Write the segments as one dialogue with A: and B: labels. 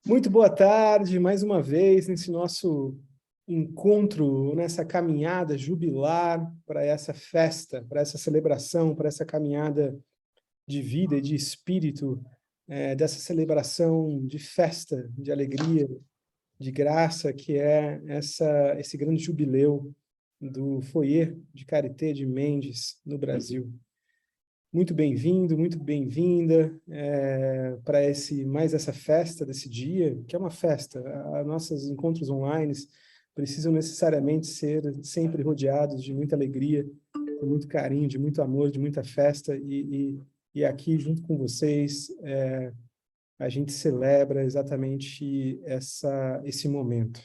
A: Muito boa tarde, mais uma vez, nesse nosso encontro, nessa caminhada jubilar para essa festa, para essa celebração, para essa caminhada de vida e de espírito, dessa celebração de festa, de alegria, de graça, que é esse grande jubileu do Foyer de Charité de Mendes, no Brasil. Muito bem-vindo, muito bem-vinda para mais essa festa desse dia, que é uma festa. Nossos encontros online precisam necessariamente ser sempre rodeados de muita alegria, de muito carinho, de muito amor, de muita festa. E aqui, junto com vocês, a gente celebra exatamente esse momento.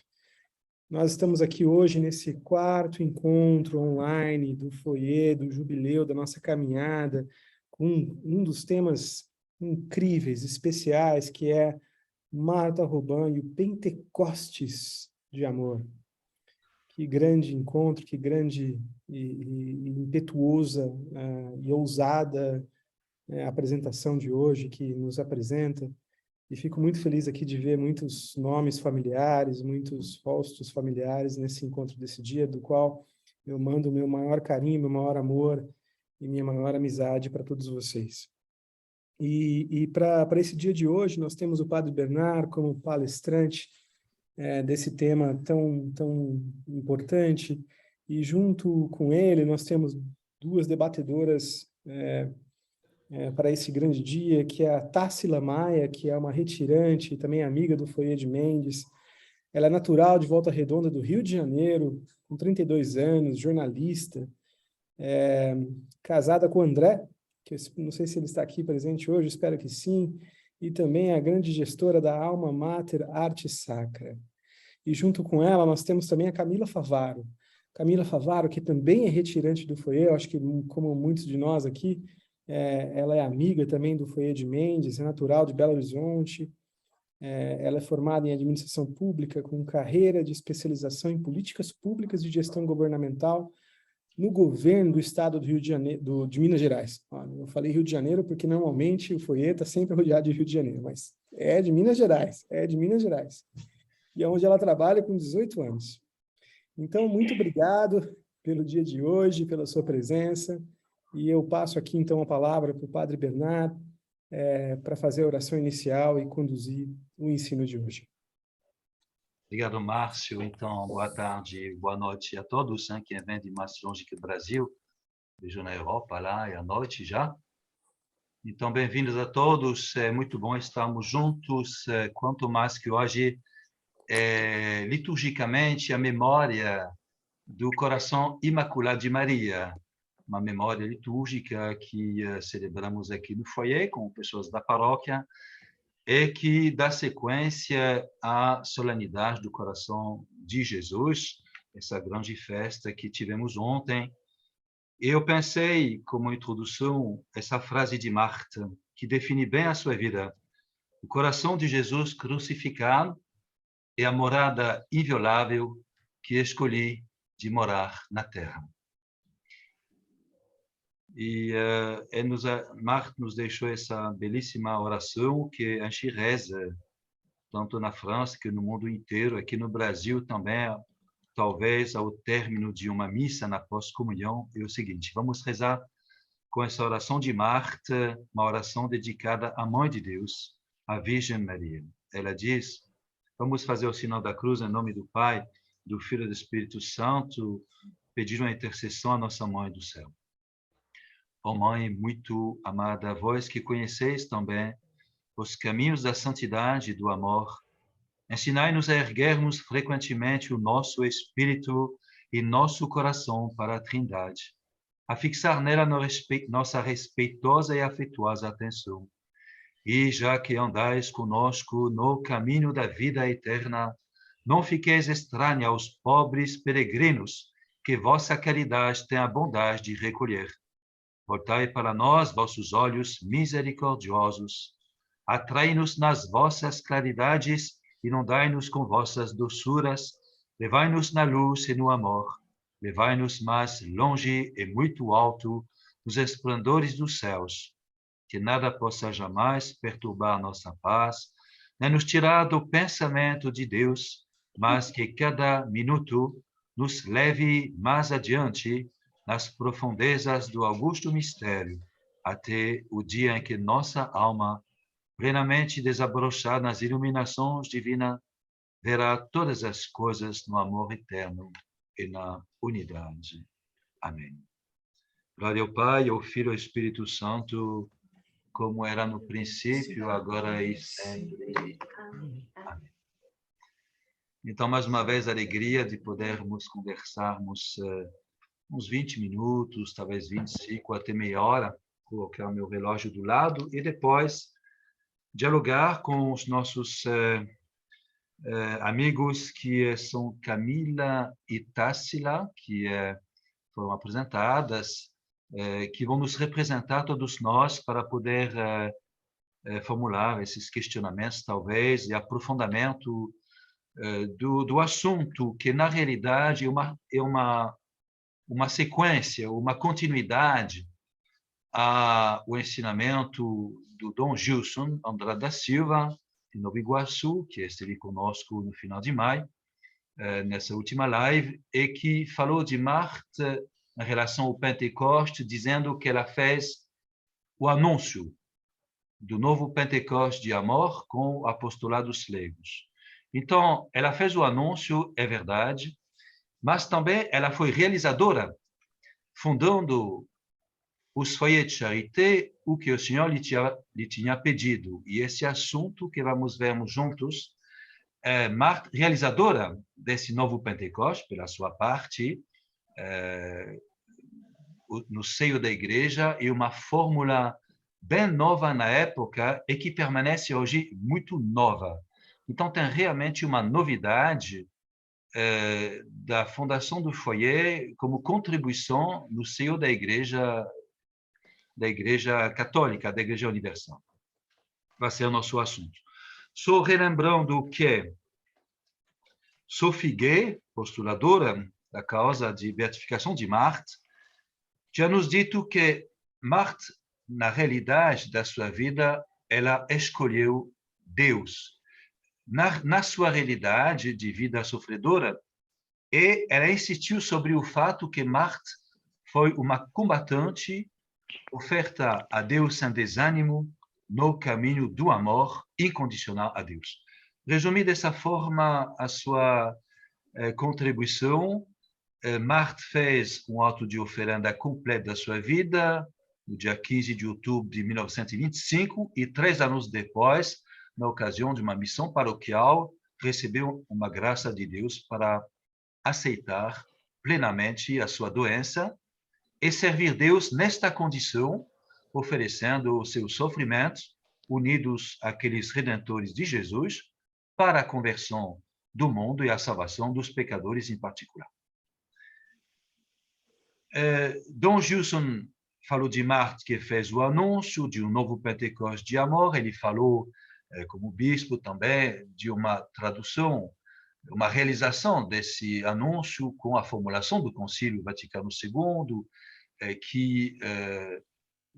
A: Nós estamos aqui hoje nesse quarto encontro online do Foyer, do Jubileu, da nossa caminhada, com um dos temas incríveis, especiais, que é Marta Robin e o Pentecostes de amor. Que grande encontro, que grande e impetuosa e ousada apresentação de hoje que nos apresenta. E fico muito feliz aqui de ver muitos nomes familiares, muitos rostos familiares nesse encontro desse dia, do qual eu mando o meu maior carinho, meu maior amor e minha maior amizade para todos vocês. E para esse dia de hoje, nós temos o Padre Bernard como palestrante desse tema tão importante, e junto com ele nós temos duas debatedoras para esse grande dia, que é a Társila Maia, que é uma retirante e também amiga do Foyer de Mendes. Ela é natural de Volta Redonda, do Rio de Janeiro, com 32 anos, jornalista, casada com o André, que eu não sei se ele está aqui presente hoje, espero que sim, e também a grande gestora da Alma Mater Arte Sacra. E junto com ela nós temos também a Camila Favaro. Camila Favaro, que também é retirante do Foyer, eu acho que como muitos de nós aqui, ela é amiga também do Foyer de Mendes, é natural de Belo Horizonte, ela é formada em administração pública, com carreira de especialização em políticas públicas de gestão governamental no governo do estado do Rio de Janeiro, de Minas Gerais. Eu falei Rio de Janeiro porque normalmente o Foyer está sempre rodeado de Rio de Janeiro, mas é de Minas Gerais, E é onde ela trabalha com 18 anos. Então, muito obrigado pelo dia de hoje, pela sua presença. E eu passo aqui, então, a palavra para o Padre Bernard para fazer a oração inicial e conduzir o ensino de hoje.
B: Obrigado, Márcio. Então, boa tarde, boa noite a todos, que vêm de mais longe que o Brasil. Beijo na Europa, lá, e à noite já. Então, bem-vindos a todos. É muito bom estarmos juntos, quanto mais que hoje, liturgicamente, a memória do Coração Imaculado de Maria, uma memória litúrgica que celebramos aqui no foyer com pessoas da paróquia, e que dá sequência à solenidade do Coração de Jesus, essa grande festa que tivemos ontem. Eu pensei, como introdução, essa frase de Marta, que define bem a sua vida. O coração de Jesus crucificado é a morada inviolável que escolhi de morar na terra. E Marta nos deixou essa belíssima oração que a gente reza, tanto na França que no mundo inteiro, aqui no Brasil também, talvez ao término de uma missa na pós-comunhão, é o seguinte: vamos rezar com essa oração de Marta, uma oração dedicada à Mãe de Deus, a Virgem Maria. Ela diz: vamos fazer o sinal da cruz em nome do Pai, do Filho e do Espírito Santo, pedir uma intercessão à nossa Mãe do céu. Ó Mãe muito amada, vós que conheceis também os caminhos da santidade e do amor, ensinai-nos a erguermos frequentemente o nosso espírito e nosso coração para a Trindade, a fixar nela nossa respeitosa e afetuosa atenção. E, já que andais conosco no caminho da vida eterna, não fiqueis estranha aos pobres peregrinos que vossa caridade tem a bondade de recolher. Voltai para nós vossos olhos misericordiosos, atrai-nos nas vossas claridades, inundai-nos com vossas doçuras, levai-nos na luz e no amor, levai-nos mais longe e muito alto nos esplendores dos céus, que nada possa jamais perturbar nossa paz, nem nos tirar do pensamento de Deus, mas que cada minuto nos leve mais adiante nas profundezas do augusto mistério, até o dia em que nossa alma, plenamente desabrochada nas iluminações divinas, verá todas as coisas no amor eterno e na unidade. Amém. Glória ao Pai, ao Filho e ao Espírito Santo, como era no princípio, agora e sempre. Amém. Então, mais uma vez, a alegria de podermos conversarmos uns 20 minutos, talvez 25, até meia hora, colocar o meu relógio do lado e depois dialogar com os nossos amigos que são Camila e Tássila, que foram apresentadas, que vão nos representar todos nós para poder formular esses questionamentos, talvez, e aprofundamento do assunto, que na realidade é uma sequência, uma continuidade ao ensinamento do Dom Gilson Andrade da Silva, de Nova Iguaçu, que esteve conosco no final de maio, nessa última live, e que falou de Marta em relação ao Pentecoste, dizendo que ela fez o anúncio do novo Pentecoste de amor com o apostolado dos leigos. Então, ela fez o anúncio, é verdade, mas também ela foi realizadora, fundando os foyers de charité, o que o Senhor lhe tinha pedido. E esse assunto que vamos ver juntos, Marta, realizadora desse novo Pentecoste, pela sua parte, no seio da igreja, e uma fórmula bem nova na época e que permanece hoje muito nova. Então, tem realmente uma novidade da fundação do foyer como contribuição no seio da igreja católica, da Igreja Universal. Vai ser o nosso assunto. Só relembrando que Sophie Gay, postuladora da causa de beatificação de Marta, já nos dito que Marta, na realidade da sua vida, ela escolheu Deus. Na sua realidade de vida sofredora, e ela insistiu sobre o fato que Marta foi uma combatente oferta a Deus sem desânimo no caminho do amor incondicional a Deus. Resumir dessa forma a sua contribuição, Marta fez um ato de oferenda completo da sua vida, no dia 15 de outubro de 1925, e 3 anos depois, na ocasião de uma missão paroquial, recebeu uma graça de Deus para aceitar plenamente a sua doença e servir Deus nesta condição, oferecendo os seus sofrimentos, unidos àqueles redentores de Jesus, para a conversão do mundo e a salvação dos pecadores em particular. Dom Gilson falou de Marta, que fez o anúncio de um novo Pentecoste de amor. Ele falou, como bispo também, de uma tradução, uma realização desse anúncio com a formulação do Concílio Vaticano II, que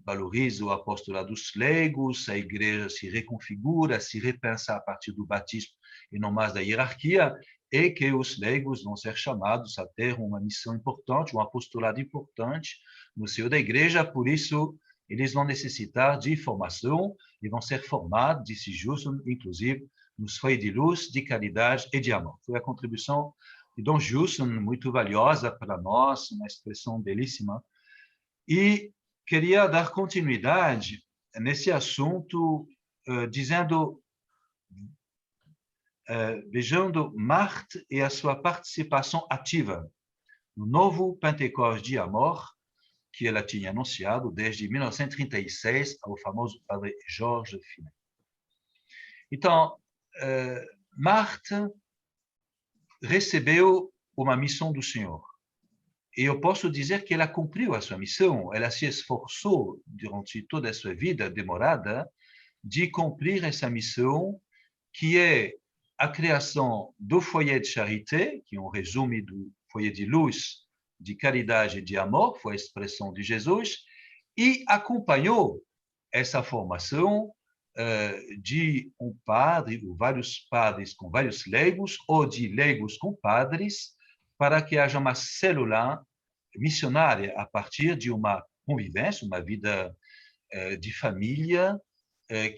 B: valoriza o apostolado dos leigos, a igreja se reconfigura, se repensa a partir do batismo e não mais da hierarquia, e que os leigos vão ser chamados a ter uma missão importante, um apostolado importante no seio da igreja, por isso eles vão necessitar de formação e vão ser formados, disse Gilson, inclusive, nos foyers de luz, de caridade e de amor. Foi a contribuição de Dom Gilson, muito valiosa para nós, uma expressão belíssima. E queria dar continuidade nesse assunto, vejando Marta e a sua participação ativa no novo Pentecoste de amor, que ela tinha anunciado desde 1936 ao famoso padre Jorge Finet. Então, Marta recebeu uma missão do Senhor. E eu posso dizer que ela cumpriu a sua missão, ela se esforçou durante toda a sua vida demorada de cumprir essa missão, que é a criação do foyer de charité, que é um resumo do foyer de luz, de caridade e de amor, foi a expressão de Jesus, e acompanhou essa formação de um padre, ou vários padres com vários leigos, ou de leigos com padres, para que haja uma célula missionária a partir de uma convivência, uma vida de família,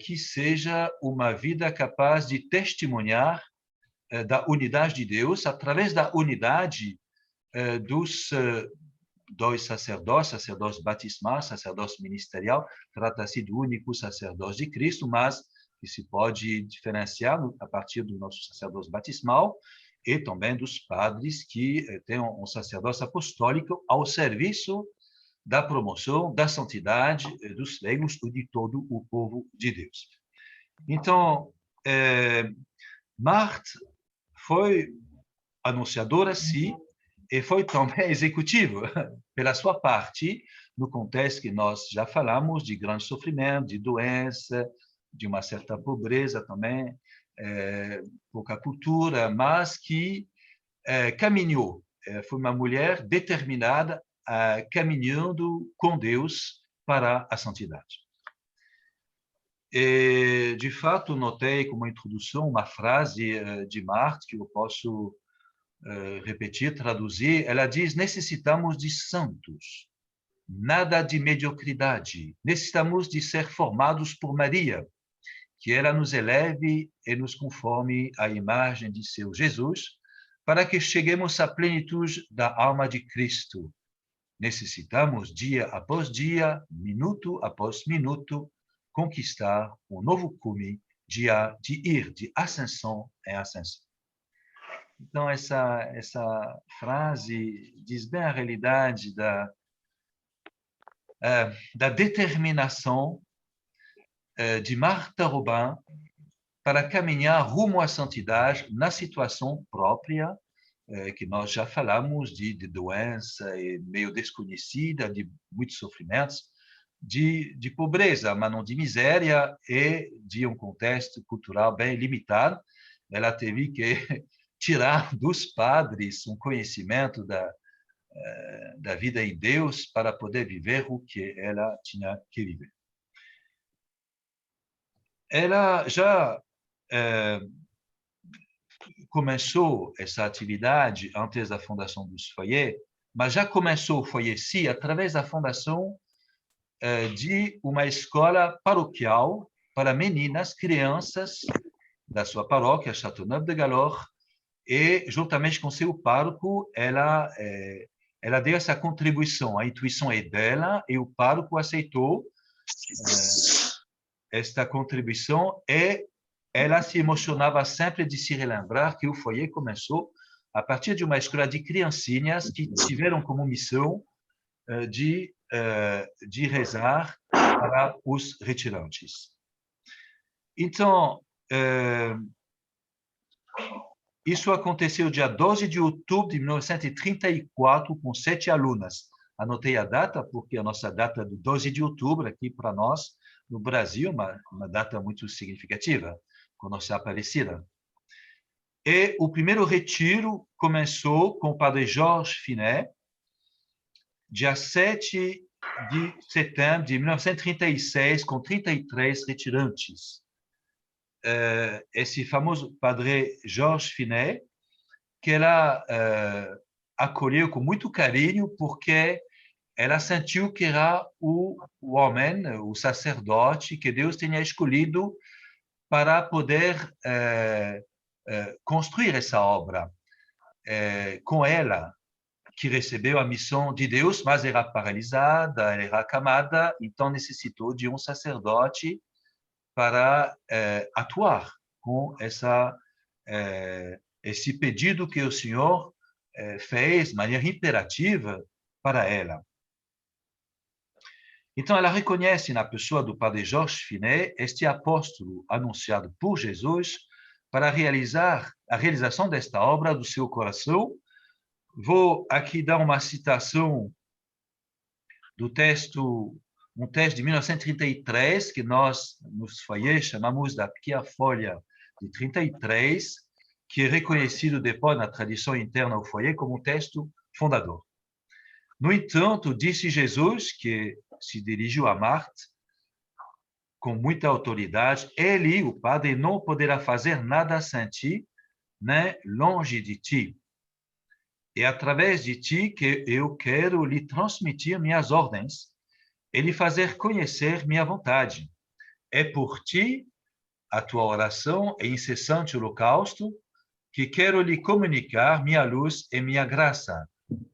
B: que seja uma vida capaz de testemunhar da unidade de Deus através da unidade dos dois sacerdotes, sacerdote batismal, sacerdote ministerial. Trata-se do único sacerdote de Cristo, mas que se pode diferenciar a partir do nosso sacerdote batismal e também dos padres que têm um sacerdócio apostólico ao serviço da promoção da santidade dos leigos e de todo o povo de Deus. Então, Marthe foi anunciadora, sim, e foi também executiva, pela sua parte, no contexto que nós já falamos, de grande sofrimento, de doença, de uma certa pobreza também, pouca cultura, mas que caminhou. Foi uma mulher determinada, caminhando com Deus para a santidade. E, de fato, notei como introdução uma frase de Marthe que eu posso repetir, traduzir. Ela diz: necessitamos de santos, nada de mediocridade. Necessitamos de ser formados por Maria, que ela nos eleve e nos conforme à imagem de seu Jesus, para que cheguemos à plenitude da alma de Cristo. Necessitamos, dia após dia, minuto após minuto, conquistar um novo cume de ir de ascensão em ascensão. Então, essa frase diz bem a realidade da determinação de Marthe Robin para caminhar rumo à santidade na situação própria, que nós já falamos, de doença meio desconhecida, de muitos sofrimentos, de pobreza, mas não de miséria, e de um contexto cultural bem limitado. Ela teve que tirar dos padres um conhecimento da vida em Deus para poder viver o que ela tinha que viver. Ela já começou essa atividade antes da fundação dos foyers, mas já começou o foyer sim através da fundação de uma escola paroquial para meninas, crianças da sua paróquia, Châteauneuf-de-Galore, e juntamente com seu pároco, ela deu essa contribuição. A intuição é dela e o pároco aceitou esta contribuição, e ela se emocionava sempre de se relembrar que o foyer começou a partir de uma escola de criancinhas que tiveram como missão de rezar para os retirantes. Então, isso aconteceu dia 12 de outubro de 1934, com 7 alunas. Anotei a data, porque a nossa data do 12 de outubro, aqui para nós, no Brasil, uma data muito significativa, com Nossa Aparecida. E o primeiro retiro começou com o padre Georges Finet, dia 7 de setembro de 1936, com 33 retirantes. Esse famoso padre Georges Finet, que ela acolheu com muito carinho, porque ela sentiu que era o homem, o sacerdote que Deus tinha escolhido para poder construir essa obra com ela, que recebeu a missão de Deus, mas era paralisada, era acamada, então necessitou de um sacerdote para atuar com esse pedido que o Senhor fez de maneira imperativa para ela. Então, ela reconhece na pessoa do padre Georges Finet este apóstolo anunciado por Jesus para realizar a realização desta obra do seu coração. Vou aqui dar uma citação do texto, um texto de 1933, que nós, nos foyers, chamamos da Pequena Folha de 33, que é reconhecido depois na tradição interna ao foyer como um texto fundador. No entanto, disse Jesus, que se dirigiu a Marthe, com muita autoridade, ele, o Padre, não poderá fazer nada sem ti, nem longe de ti. É através de ti que eu quero lhe transmitir minhas ordens e lhe fazer conhecer minha vontade. É por ti, a tua oração e incessante holocausto, que quero lhe comunicar minha luz e minha graça.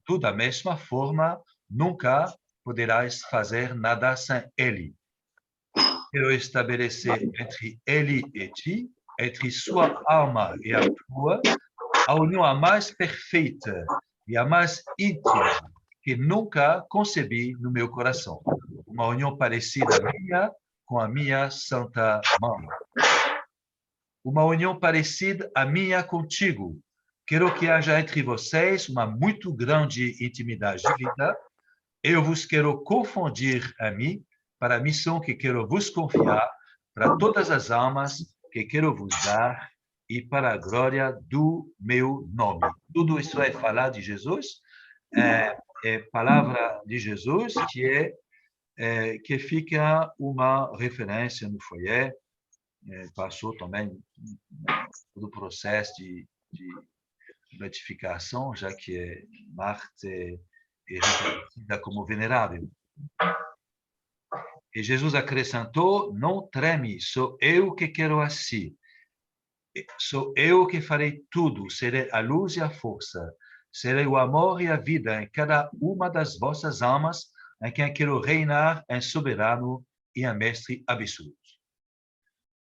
B: Tu, da mesma forma, nunca poderás fazer nada sem ele. Quero estabelecer entre ele e ti, entre sua alma e a tua, a união a mais perfeita e a mais íntima que nunca concebi no meu coração. Uma união parecida minha com a minha Santa Mãe. Uma união parecida à minha contigo. Quero que haja entre vocês uma muito grande intimidade de vida. Eu vos quero confundir a mim para a missão que quero vos confiar, para todas as almas que quero vos dar e para a glória do meu nome. Tudo isso é falar de Jesus, é palavra de Jesus que fica uma referência no foyer, passou também todo o processo de beatificação, já que Marta é reconhecida como venerável. E Jesus acrescentou: não treme, sou eu que quero assim. Sou eu que farei tudo, serei a luz e a força, serei o amor e a vida em cada uma das vossas almas, em quem quero reinar em soberano e em mestre absoluto.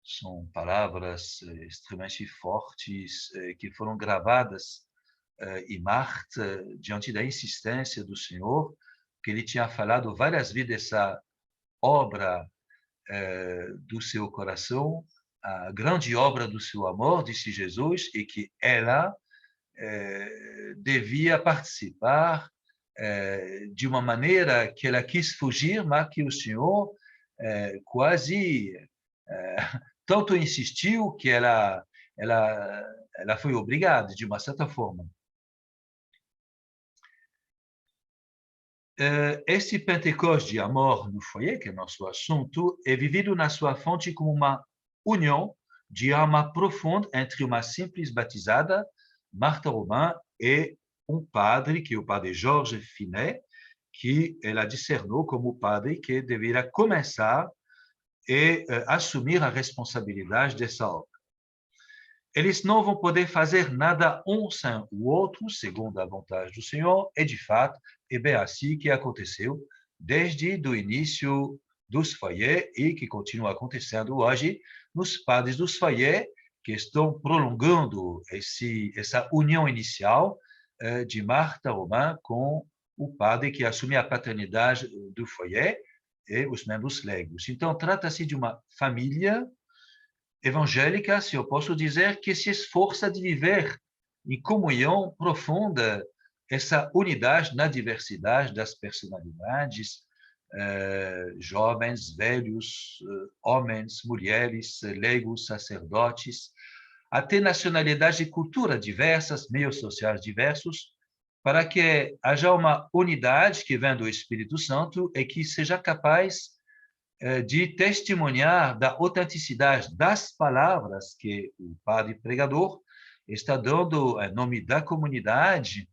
B: São palavras extremamente fortes que foram gravadas em Marta diante da insistência do Senhor, que ele tinha falado várias vezes dessa obra do seu coração, a grande obra do seu amor, disse Jesus, e que ela devia participar de uma maneira que ela quis fugir, mas que o Senhor quase tanto insistiu que ela foi obrigada, de uma certa forma. Este Pentecoste de amor no foyer, que é nosso assunto, é vivido na sua fonte como uma união de alma profunda entre uma simples batizada, Marta Robin, e um padre, que é o padre Georges Finet, que ela discernou como o padre que deveria começar e assumir a responsabilidade dessa obra. Eles não vão poder fazer nada um sem o outro, segundo a vontade do Senhor, e de fato, é bem assim que aconteceu desde o início dos foyers e que continua acontecendo hoje nos padres dos foyers, que estão prolongando essa união inicial de Marta Robin com o padre que assume a paternidade do foyer e os membros leigos. Então, trata-se de uma família evangélica, se eu posso dizer, que se esforça de viver em comunhão profunda essa unidade na diversidade das personalidades, jovens, velhos, homens, mulheres, leigos, sacerdotes, até nacionalidades e cultura diversas, meios sociais diversos, para que haja uma unidade que vem do Espírito Santo e que seja capaz de testemunhar da autenticidade das palavras que o padre pregador está dando em nome da comunidade,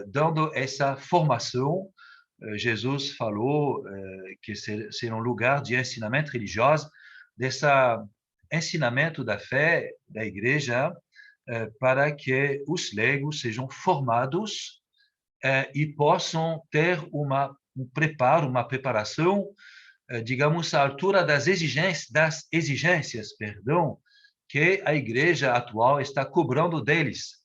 B: dando essa formação. Jesus falou que seria um lugar de ensinamento religioso, desse ensinamento da fé da igreja, para que os leigos sejam formados e possam ter um preparo, uma preparação, digamos, à altura das exigências, que a igreja atual está cobrando deles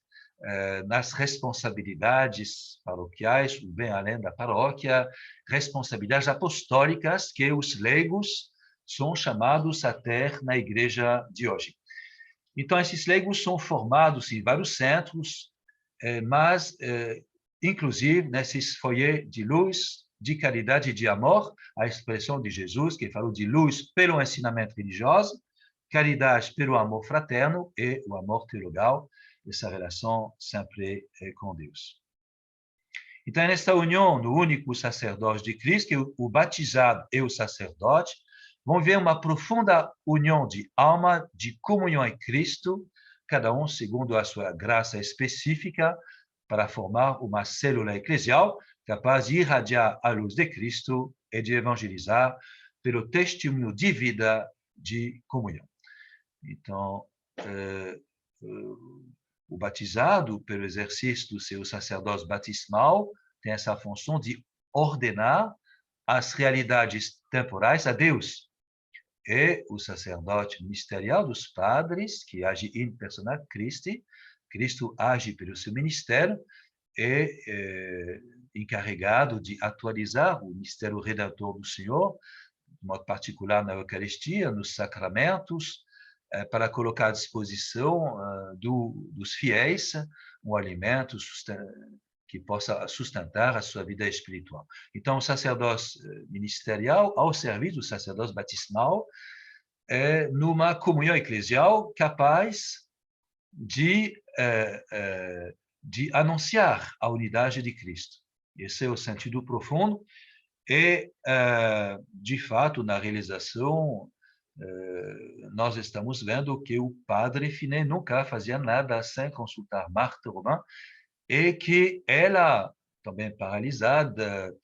B: nas responsabilidades paroquiais, bem além da paróquia, responsabilidades apostólicas que os leigos são chamados a ter na igreja de hoje. Então, esses leigos são formados em vários centros, mas, inclusive, nesses foyers de luz, de caridade e de amor, a expressão de Jesus, que falou de luz pelo ensinamento religioso, caridade pelo amor fraterno e o amor teologal, essa relação sempre com Deus. Então, nesta união no único sacerdote de Cristo, que o batizado é o sacerdote, vão ver uma profunda união de alma, de comunhão em Cristo, cada um segundo a sua graça específica, para formar uma célula eclesial capaz de irradiar a luz de Cristo e de evangelizar pelo testemunho de vida de comunhão. Então, o batizado, pelo exercício do seu sacerdócio batismal, tem essa função de ordenar as realidades temporais a Deus. E o sacerdote ministerial dos padres, que age in persona Christi, Cristo age pelo seu ministério, é encarregado de atualizar o mistério redentor do Senhor, de modo particular na Eucaristia, nos sacramentos, para colocar à disposição dos fiéis um alimento que possa sustentar a sua vida espiritual. Então, o sacerdócio ministerial, ao serviço do sacerdócio batismal, é numa comunhão eclesial capaz de anunciar a unidade de Cristo. Esse é o sentido profundo e, de fato, na realização, nós estamos vendo que o padre Finet nunca fazia nada sem consultar Marthe Robin e que ela, também paralisada,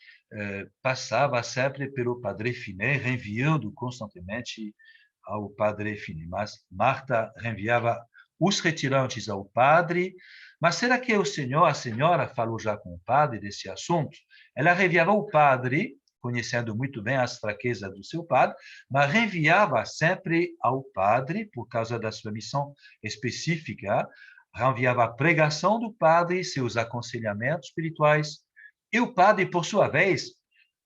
B: passava sempre pelo padre Finet, reenviando constantemente ao padre Finet. Mas Marta reenviava os retirantes ao padre. Mas será que a senhora falou já com o padre desse assunto? Ela reenviava o padre, conhecendo muito bem as fraquezas do seu padre, mas reenviava sempre ao padre, por causa da sua missão específica, reenviava a pregação do padre, seus aconselhamentos espirituais, e o padre, por sua vez,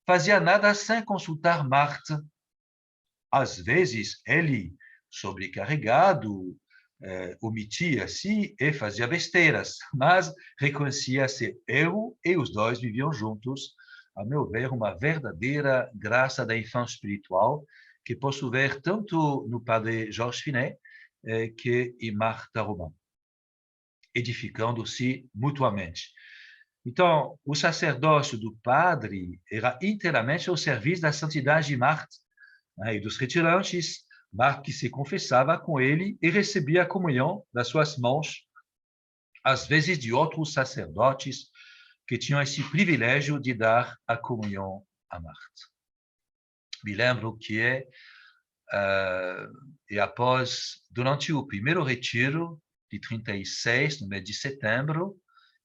B: fazia nada sem consultar Marthe. Às vezes, ele, sobrecarregado, omitia-se e fazia besteiras, mas reconhecia-se erro e os dois viviam juntos. A meu ver, uma verdadeira graça da infância espiritual que posso ver tanto no padre Georges Finet que em Marthe Robin, edificando-se mutuamente. Então, o sacerdócio do padre era inteiramente ao serviço da santidade de Marthe, e dos retirantes, Marthe se confessava com ele e recebia a comunhão das suas mãos, às vezes de outros sacerdotes que tinham esse privilégio de dar a comunhão a Marthe. Me lembro que durante o primeiro retiro de 36, no mês de setembro,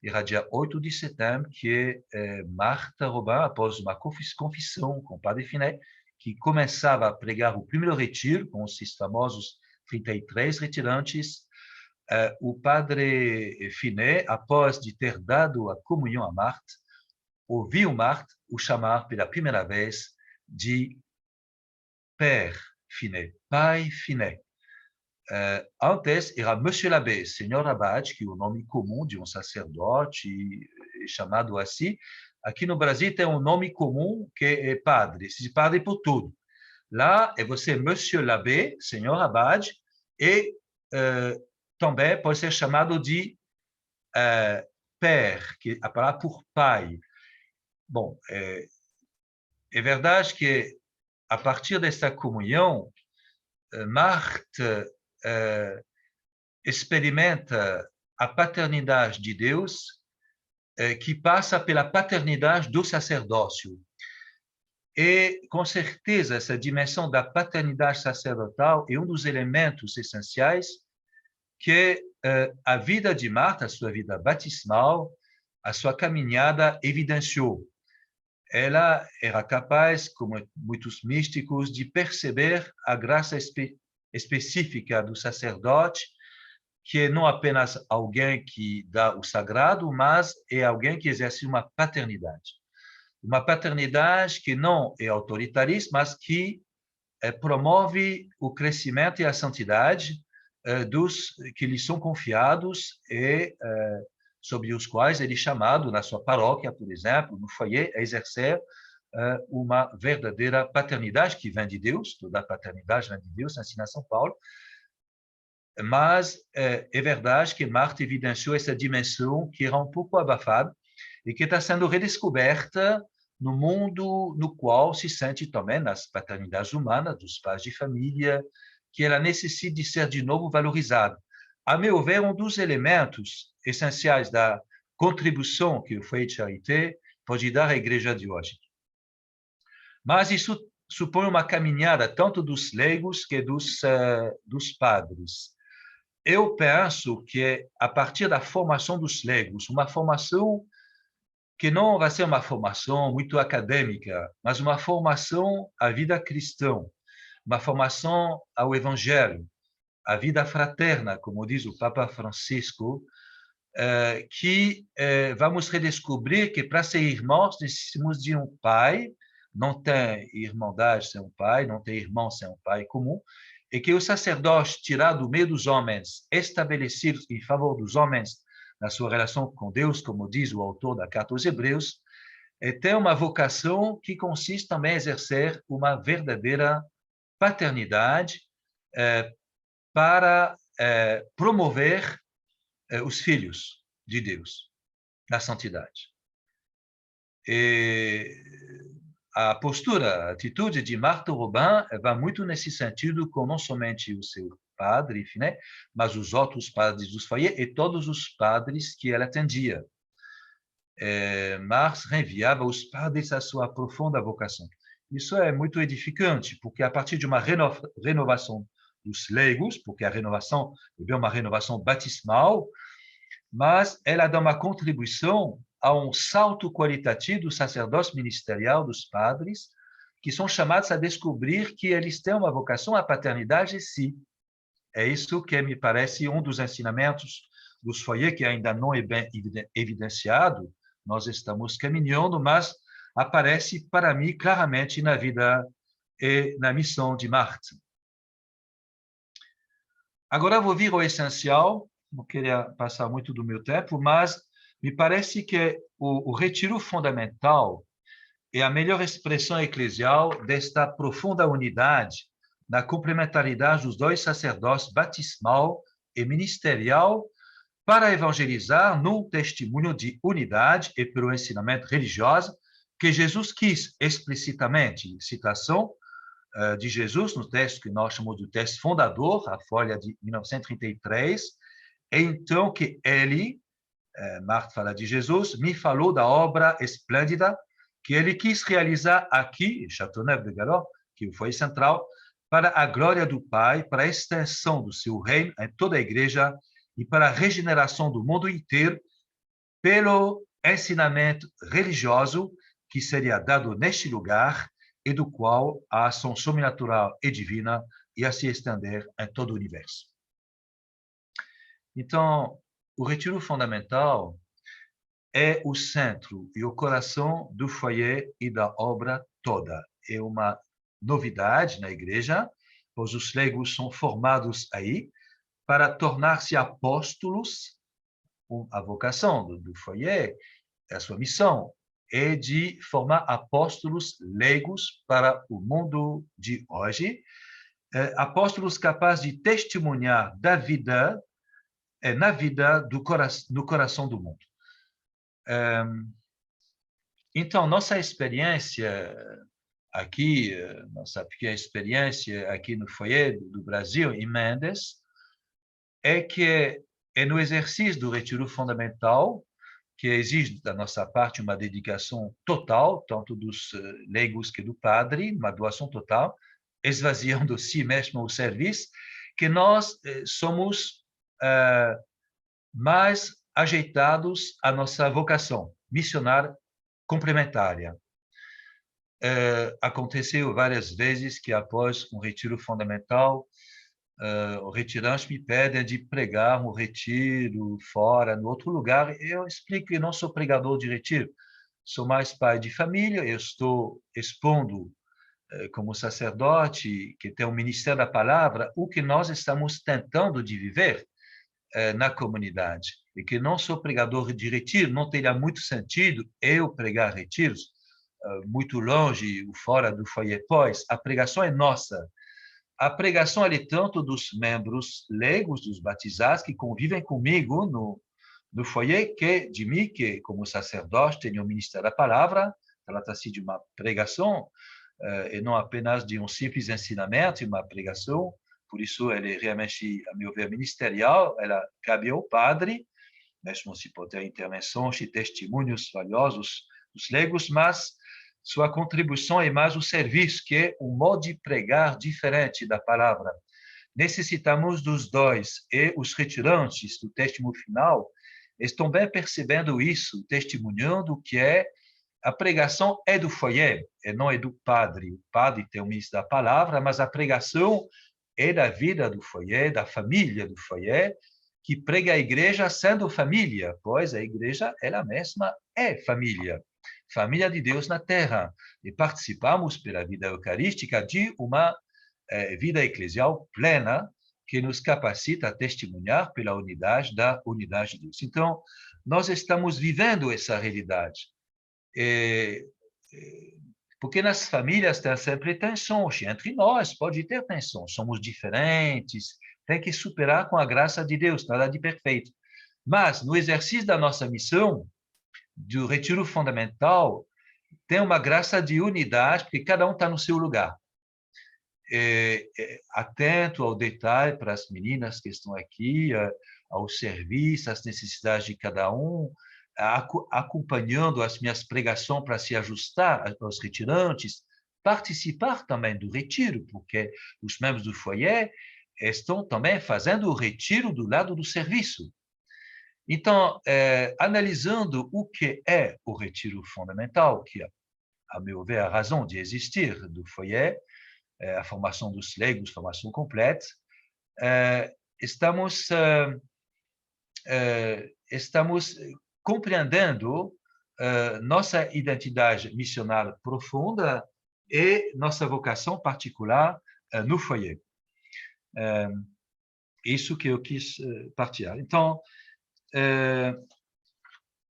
B: era dia 8 de setembro, que Marthe Robin, após uma confissão com o padre Finet, que começava a pregar o primeiro retiro, com esses famosos 33 retirantes, o padre Finet, após de ter dado a comunhão a Marthe, ouviu Marthe o chamar pela primeira vez de Père Finet, Pai Finet. Antes era Monsieur l'Abbé, Senhor Abade, que é o nome comum de um sacerdote chamado assim. Aqui no Brasil tem um nome comum que é padre, se diz padre por tudo. Lá é você Monsieur l'Abbé, Senhor Abade, e também pode ser chamado de Père, que é a palavra por pai. Bom, é verdade que a partir desta comunhão, Marthe experimenta a paternidade de Deus, que passa pela paternidade do sacerdócio. E, com certeza, essa dimensão da paternidade sacerdotal é um dos elementos essenciais que a vida de Marthe, a sua vida batismal, a sua caminhada evidenciou. Ela era capaz, como muitos místicos, de perceber a graça específica do sacerdote, que é não apenas alguém que dá o sagrado, mas é alguém que exerce uma paternidade. Uma paternidade que não é autoritarista, mas que promove o crescimento e a santidade dos que lhe são confiados e sobre os quais ele é chamado na sua paróquia, por exemplo, no foyer, a exercer uma verdadeira paternidade que vem de Deus. Toda a paternidade vem de Deus, ensina São Paulo. Mas é verdade que Marthe evidenciou essa dimensão que era um pouco abafada e que está sendo redescoberta no mundo no qual se sente também nas paternidades humanas, dos pais de família, que ela necessita de ser de novo valorizada. A meu ver, um dos elementos essenciais da contribuição que o foyer de charité pode dar à igreja de hoje. Mas isso supõe uma caminhada tanto dos leigos que dos padres. Eu penso que, a partir da formação dos leigos, uma formação que não vai ser uma formação muito acadêmica, mas uma formação à vida cristã, uma formação ao evangelho, à vida fraterna, como diz o Papa Francisco, que vamos redescobrir que para ser irmãos necessitamos de um pai, não tem irmandade sem um pai, não tem irmão sem um pai comum, e que o sacerdote tirado do meio dos homens, estabelecido em favor dos homens na sua relação com Deus, como diz o autor da Carta aos Hebreus, tem uma vocação que consiste também em exercer uma verdadeira paternidade para promover os filhos de Deus na santidade. E a postura, a atitude de Marthe Robin vai muito nesse sentido, com não somente o seu padre, enfim, né, mas os outros padres dos foyers e todos os padres que ela atendia. Marthe reenviava os padres à sua profunda vocação. Isso é muito edificante, porque a partir de uma renovação dos leigos, porque a renovação é uma renovação batismal, mas ela dá uma contribuição a um salto qualitativo do sacerdócio ministerial dos padres, que são chamados a descobrir que eles têm uma vocação à paternidade, sim. É isso que me parece um dos ensinamentos dos foyers, que ainda não é bem evidenciado. Nós estamos caminhando, mas aparece para mim claramente na vida e na missão de Marthe. Agora vou vir ao essencial, não queria passar muito do meu tempo, mas me parece que o retiro fundamental é a melhor expressão eclesial desta profunda unidade, na complementaridade dos dois sacerdócios batismal e ministerial, para evangelizar num testemunho de unidade e pelo ensinamento religioso que Jesus quis explicitamente. Citação de Jesus no texto que nós chamamos de texto fundador, a folha de 1933, é então que ele, Marthe fala de Jesus, me falou da obra esplêndida que ele quis realizar aqui, em Châteauneuf-de-Galhon, que foi central, para a glória do Pai, para a extensão do seu reino em toda a igreja e para a regeneração do mundo inteiro pelo ensinamento religioso que seria dado neste lugar e do qual a ação sobrenatural e divina ia se estender em todo o universo. Então, o retiro fundamental é o centro e o coração do foyer e da obra toda. É uma novidade na igreja, pois os leigos são formados aí para tornar-se apóstolos. A vocação do foyer, a sua missão, é de formar apóstolos leigos para o mundo de hoje, apóstolos capazes de testemunhar da vida, na vida no coração do mundo. Então, nossa experiência aqui, nossa pequena experiência aqui no foyer do Brasil, em Mendes, é que é no exercício do retiro fundamental, que exige da nossa parte uma dedicação total, tanto dos leigos que do padre, uma doação total, esvaziando de si mesmo o serviço, que nós somos mais ajeitados à nossa vocação missionária complementária. Aconteceu várias vezes que, após um retiro fundamental, o retirante me pede de pregar um retiro fora, no outro lugar. Eu explico que não sou pregador de retiro, sou mais pai de família, eu estou expondo como sacerdote, que tem o ministério da palavra, o que nós estamos tentando de viver na comunidade. E que não sou pregador de retiro, não teria muito sentido eu pregar retiros muito longe, fora do foyer, pois a pregação é nossa. A pregação é tanto dos membros leigos, dos batizados, que convivem comigo no foyer, que de mim, que como sacerdote tenho o ministério da palavra, trata-se de uma pregação, e não apenas de simples ensinamento, uma pregação. Por isso, ela é realmente, a meu ver, ministerial, ela cabe ao padre, mesmo se pode ter intervenções e testemunhos valiosos dos leigos, mas sua contribuição é mais o serviço, que é um modo de pregar diferente da palavra. Necessitamos dos dois, e os retirantes do testemunho final estão bem percebendo isso, testemunhando que a pregação é do foyer, e não é do padre. O padre tem o ministro da palavra, mas a pregação é da vida do foyer, da família do foyer, que prega a igreja sendo família, pois a igreja ela mesma é família, família de Deus na terra. E participamos pela vida eucarística de uma vida eclesial plena, que nos capacita a testemunhar pela unidade da unidade de Deus. Então, nós estamos vivendo essa realidade. Porque nas famílias tem sempre tensões, entre nós pode ter tensões, somos diferentes, tem que superar com a graça de Deus, nada de perfeito. Mas, no exercício da nossa missão, do retiro fundamental, tem uma graça de unidade, porque cada um está no seu lugar. Atento ao detalhe para as meninas que estão aqui, ao serviço, às necessidades de cada um, acompanhando as minhas pregações para se ajustar aos retirantes, participar também do retiro, porque os membros do foyer estão também fazendo o retiro do lado do serviço. Então, analisando o que é o retiro fundamental, que é, a meu ver, a razão de existir do foyer, a formação dos leigos, formação completa, estamos compreendendo nossa identidade missionária profunda e nossa vocação particular no foyer. Isso que eu quis partilhar. Então,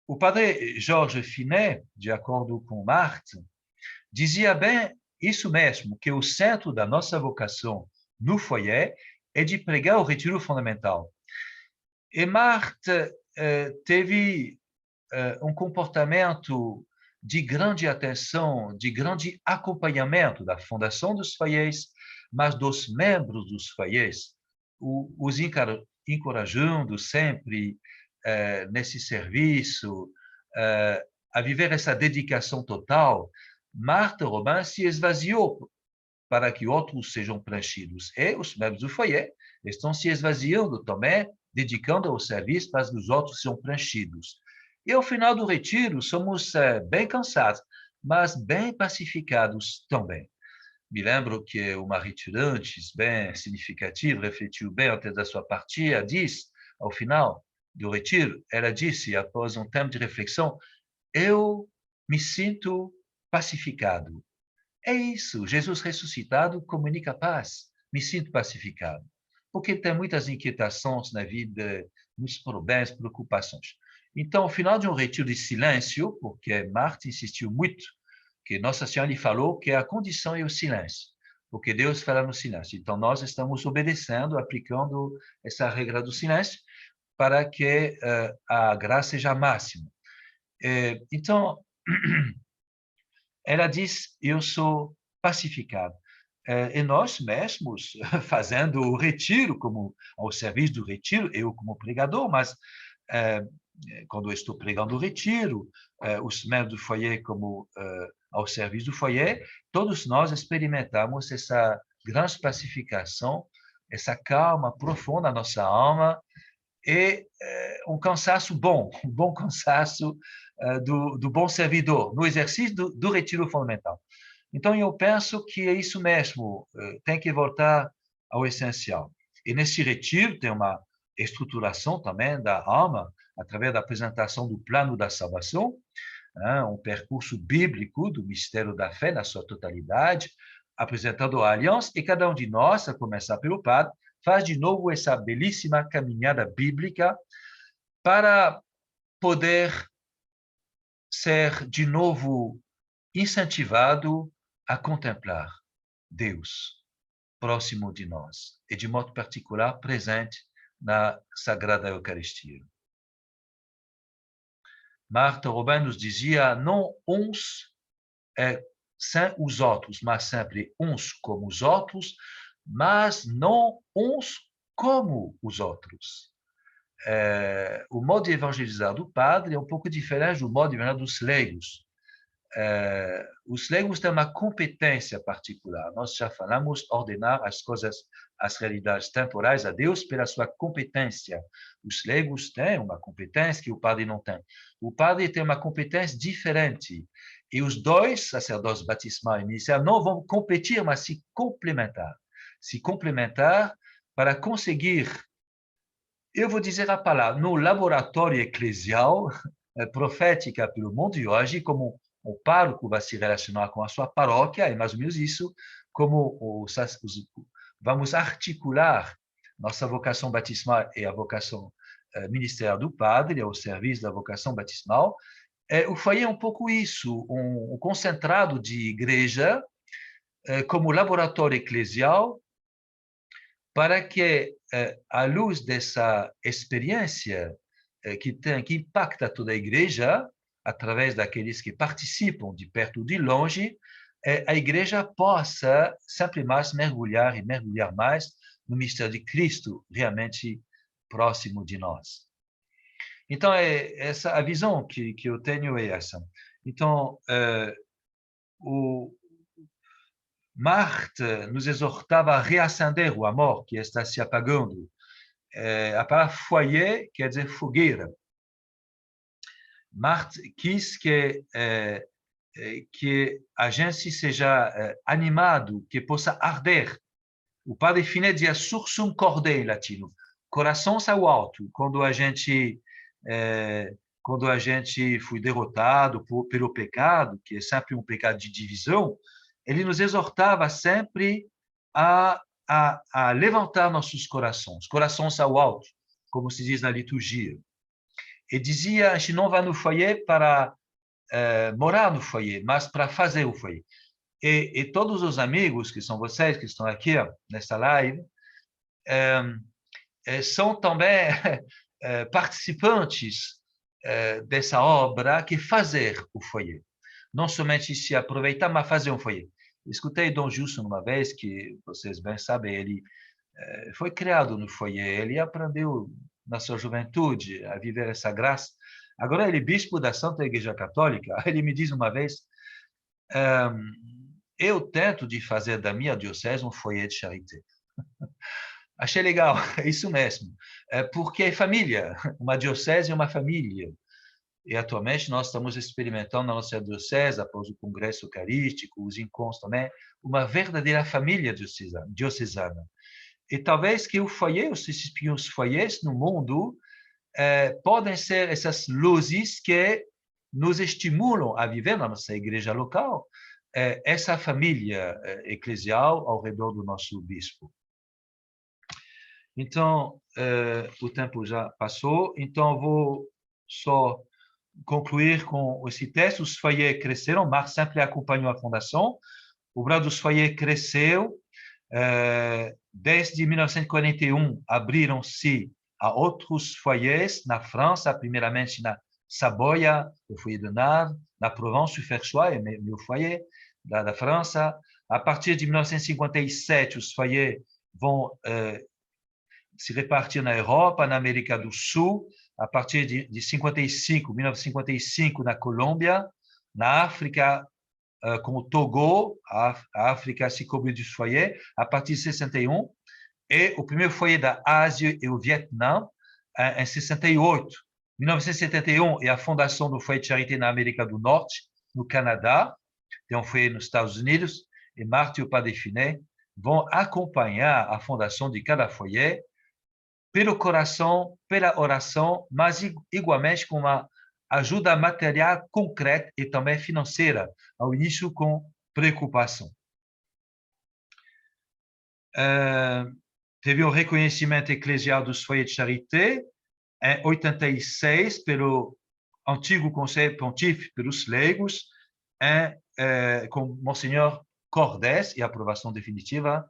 B: o padre Georges Finet, de acordo com Marthe, dizia bem isso mesmo, que o centro da nossa vocação no foyer é de pregar o retiro fundamental. E Marthe teve um comportamento de grande atenção, de grande acompanhamento da fundação dos foyers, mas dos membros dos foyers, os encorajando sempre nesse serviço, a viver essa dedicação total. Marthe Robin se esvaziou para que outros sejam preenchidos. E os membros do foyer estão se esvaziando também, dedicando ao serviço para que os outros sejam preenchidos. E ao final do retiro, somos bem cansados, mas bem pacificados também. Me lembro que uma retirante bem significativa, refletiu bem antes da sua partida, diz, ao final do retiro, ela disse, após um tempo de reflexão, eu me sinto pacificado. É isso, Jesus ressuscitado comunica paz. Me sinto pacificado. Porque tem muitas inquietações na vida, muitos problemas, preocupações. Então, ao final de um retiro de silêncio, porque Marthe insistiu muito, que Nossa Senhora lhe falou que a condição é o silêncio, porque Deus fala no silêncio. Então, nós estamos obedecendo, aplicando essa regra do silêncio, para que a graça seja máxima. Então, ela diz, eu sou pacificado. E nós mesmos, fazendo o retiro, como ao serviço do retiro, eu como pregador, mas quando eu estou pregando o retiro, os membros do foyer como ao serviço do foyer, todos nós experimentamos essa grande pacificação, essa calma profunda na nossa alma, e um cansaço bom, um bom cansaço do bom servidor, no exercício do retiro fundamental. Então, eu penso que é isso mesmo, tem que voltar ao essencial. E nesse retiro tem uma estruturação também da alma, através da apresentação do plano da salvação, um percurso bíblico do mistério da fé na sua totalidade, apresentando a aliança, e cada um de nós, a começar pelo padre, faz de novo essa belíssima caminhada bíblica para poder ser de novo incentivado a contemplar Deus próximo de nós e, de modo particular, presente na Sagrada Eucaristia. Marthe Robin nos dizia, não uns sem os outros, mas sempre uns como os outros, mas não uns como os outros. O modo de evangelizar do padre é um pouco diferente do modo de evangelizar dos leigos. Os leigos têm uma competência particular. Nós já falamos ordenar as coisas, as realidades temporais a Deus pela sua competência. Os leigos têm uma competência que o padre não tem. O padre tem uma competência diferente. E os dois sacerdotes batismal e inicial não vão competir, mas se complementar. Se complementar para conseguir, eu vou dizer a palavra, no laboratório eclesial, profética pelo mundo de hoje, como o pároco vai se relacionar com a sua paróquia, é mais ou menos isso, como vamos articular nossa vocação batismal e a vocação ministerial do padre, ao serviço da vocação batismal. O foyer é um pouco isso, um concentrado de igreja como laboratório eclesial, para que, à luz dessa experiência que impacta toda a igreja, através daqueles que participam de perto ou de longe, a igreja possa sempre mais mergulhar e mergulhar mais no mistério de Cristo, realmente próximo de nós. Então, a visão que eu tenho é essa. Então, o Marthe nos exortava a reacender o amor que está se apagando. A palavra foyer quer dizer fogueira. Marthe quis que a gente seja animado, que possa arder. O padre Finet dizia sursum corde em latino, coração ao alto. Quando a gente foi derrotado pelo pecado, que é sempre um pecado de divisão, ele nos exortava sempre a levantar nossos corações ao alto, como se diz na liturgia. E dizia, a gente não vai no foyer para morar no foyer, mas para fazer o foyer. E todos os amigos que são vocês, que estão aqui nesta live, são também participantes dessa obra que fazer o foyer. Não somente se aproveitar, mas fazer um foyer. Escutei Dom Justo uma vez, que vocês bem sabem, ele foi criado no foyer, ele aprendeu na sua juventude a viver essa graça. Agora ele é bispo da Santa Igreja Católica. Ele me diz uma vez, eu tento de fazer da minha diocese um foyer de charité. Achei legal, é isso mesmo. Porque é família, uma diocese é uma família. E atualmente nós estamos experimentando na nossa diocese, após o congresso eucarístico, os encontros também, uma verdadeira família diocesana. E talvez que o foyer, esses pequenos foyers no mundo, podem ser essas luzes que nos estimulam a viver na nossa igreja local, essa família eclesial ao redor do nosso bispo. Então, o tempo já passou, então vou só concluir com esse texto. Os foyers cresceram, Marthe sempre acompanhou a fundação, o Brado dos Foyers cresceu, desde 1941 abriram-se a outros foyers na França, primeiramente na Saboia, o foyer de Naves, na Provence, o Ferchois, meu foyer da França. A partir de 1957, os foyers vão se repartir na Europa, na América do Sul, a partir de 1955, na Colômbia, na África, com o Togo, a África se cobriu de foyer, a partir de 61, e o primeiro foyer da Ásia e o Vietnã, em 68. 1971 é a fundação do foyer de charité na América do Norte, no Canadá, tem um foyer nos Estados Unidos, e Marthe e o Padre Finet vão acompanhar a fundação de cada foyer pelo coração, pela oração, mas igualmente com uma ajuda material concreta e também financeira, ao início com preocupação. Teve o reconhecimento eclesial dos foyers de charité em 86 pelo antigo Conselho Pontífice, pelos leigos, com Monsenhor Cordés, e a aprovação definitiva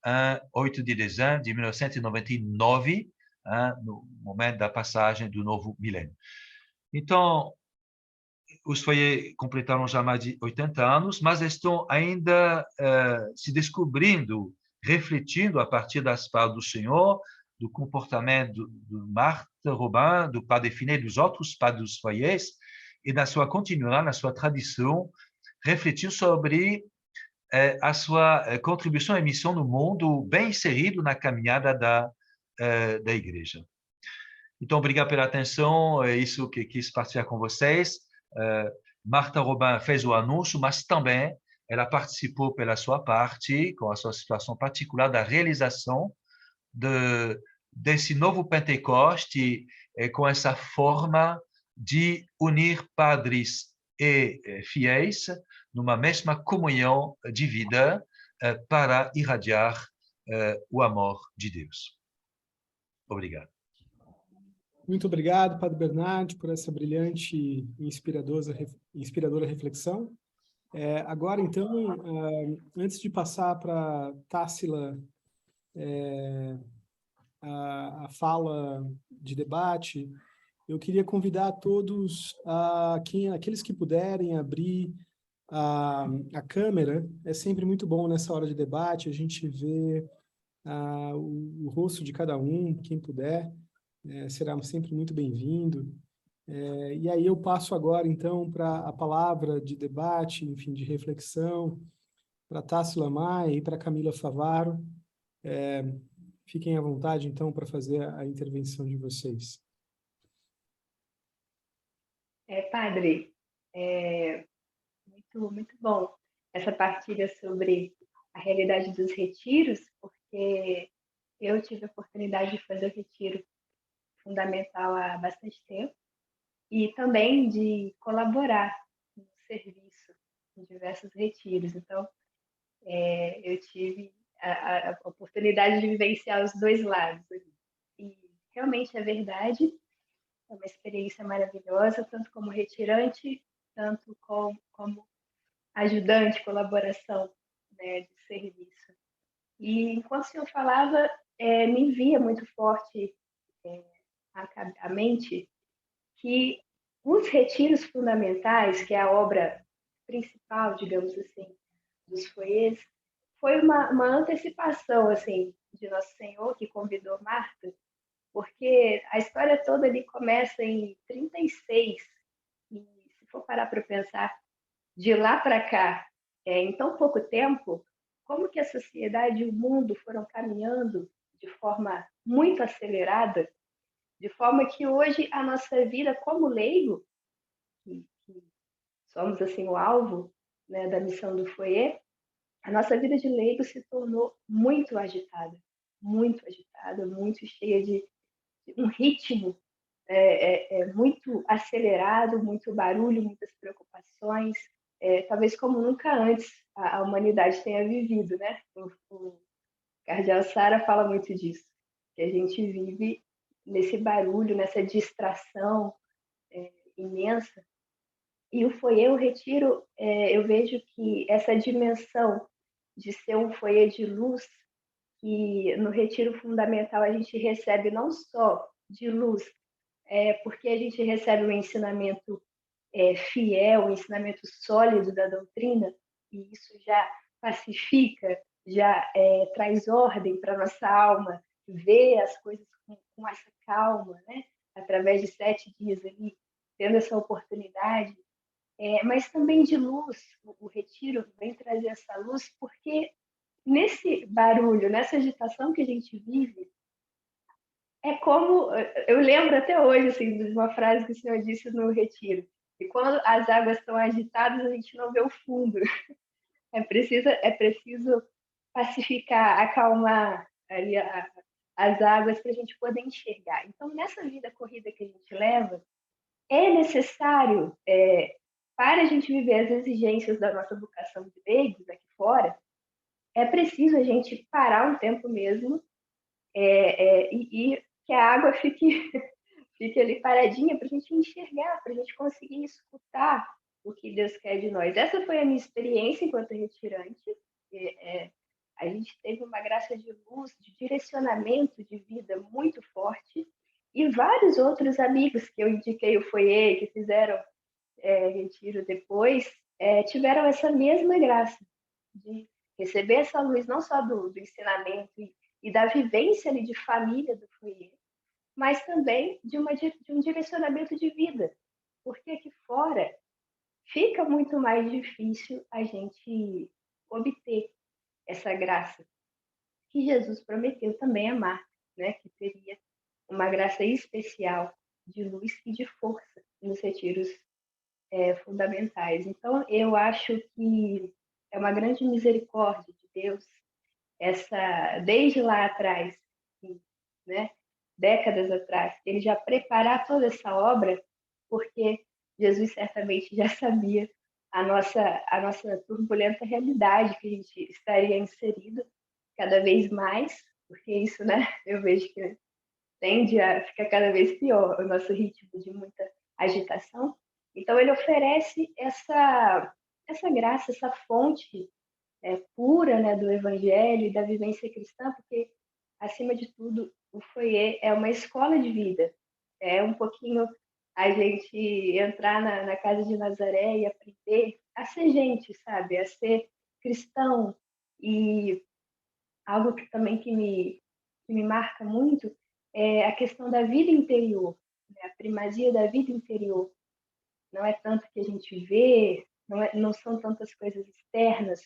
B: em 8 de dezembro de 1999, no momento da passagem do novo milênio. Então, os foyers completaram já mais de 80 anos, mas estão ainda se descobrindo, refletindo a partir das palavras do Senhor, do comportamento do Marthe Robin, do Padre Finet, dos outros padres dos foyers, e na sua continuidade, na sua tradição, refletir sobre a sua contribuição e missão no mundo, bem inserido na caminhada da igreja. Então, obrigado pela atenção, é isso que quis partilhar com vocês. Marthe Robin fez o anúncio, mas também ela participou pela sua parte, com a sua situação particular, da realização desse novo Pentecoste, com essa forma de unir padres e fiéis numa mesma comunhão de vida para irradiar o amor de Deus. Obrigado.
A: Muito obrigado, Padre Bernard, por essa brilhante e inspiradora reflexão. Agora, então, antes de passar para Tássila a fala de debate, eu queria convidar a todos, aqueles que puderem, abrir a câmera. É sempre muito bom nessa hora de debate a gente ver o rosto de cada um, quem puder. Será sempre muito bem-vindo. E aí eu passo agora, então, para a palavra de debate, enfim, de reflexão, para Tássila Maia e para Camila Favaro. Fiquem à vontade, então, para fazer a intervenção de vocês.
C: Padre, muito bom essa partilha sobre a realidade dos retiros, porque eu tive a oportunidade de fazer o retiro fundamental há bastante tempo e também de colaborar no serviço em diversos retiros. Então, eu tive a oportunidade de vivenciar os dois lados. E realmente é verdade, é uma experiência maravilhosa, tanto como retirante, tanto como ajudante, colaboração, né, de serviço. E enquanto o senhor falava, me via muito forte a mente que os retiros fundamentais, que é a obra principal, digamos assim, dos foyers, foi uma antecipação assim de Nosso Senhor, que convidou Marta, porque a história toda ali começa em 36, e se for parar para pensar, de lá para cá, em tão pouco tempo, como que a sociedade e o mundo foram caminhando de forma muito acelerada, de forma que hoje a nossa vida como leigo, que somos assim o alvo, né, da missão do foyer, a nossa vida de leigo se tornou muito agitada, muito cheia de um ritmo muito acelerado, muito barulho, muitas preocupações, talvez como nunca antes a humanidade tenha vivido, né? O Cardeal Sara fala muito disso, que a gente vive nesse barulho, nessa distração imensa. E o foyer, o retiro, eu vejo que essa dimensão de ser um foyer de luz, que no retiro fundamental a gente recebe não só de luz, porque a gente recebe um ensinamento fiel, um ensinamento sólido da doutrina, e isso já pacifica, já traz ordem para a nossa alma, ver as coisas com essa calma, né? Através de 7 dias ali, tendo essa oportunidade, mas também de luz. O retiro vem trazer essa luz, porque nesse barulho, nessa agitação que a gente vive, é como, eu lembro até hoje assim, de uma frase que o senhor disse no retiro, que quando as águas estão agitadas, a gente não vê o fundo. É preciso pacificar, acalmar ali as águas para a gente poder enxergar. Então, nessa vida corrida que a gente leva, é necessário, para a gente viver as exigências da nossa vocação de leigos aqui fora, é preciso a gente parar um tempo mesmo e que a água fique ali paradinha para a gente enxergar, para a gente conseguir escutar o que Deus quer de nós. Essa foi a minha experiência enquanto retirante. A gente teve uma graça de luz, de direcionamento de vida muito forte, e vários outros amigos que eu indiquei o foyer, que fizeram retiro depois tiveram essa mesma graça de receber essa luz não só do ensinamento e da vivência ali de família do foyer, mas também de um direcionamento de vida, porque aqui fora fica muito mais difícil a gente obter essa graça que Jesus prometeu também a Marta, né, que teria uma graça especial de luz e de força nos retiros fundamentais. Então, eu acho que é uma grande misericórdia de Deus, desde lá atrás, né, décadas atrás, ele já preparar toda essa obra, porque Jesus certamente já sabia a nossa turbulenta realidade que a gente estaria inserido cada vez mais, porque isso, né, eu vejo que tende a ficar cada vez pior o nosso ritmo de muita agitação. Então, ele oferece essa graça, essa fonte pura, né, do evangelho e da vivência cristã, porque, acima de tudo, o foyer é uma escola de vida. É um pouquinho a gente entrar na casa de Nazaré e aprender a ser gente, sabe? A ser cristão. E algo que também que me marca muito é a questão da vida interior, né? A primazia da vida interior. Não é tanto que a gente vê, não são tantas coisas externas,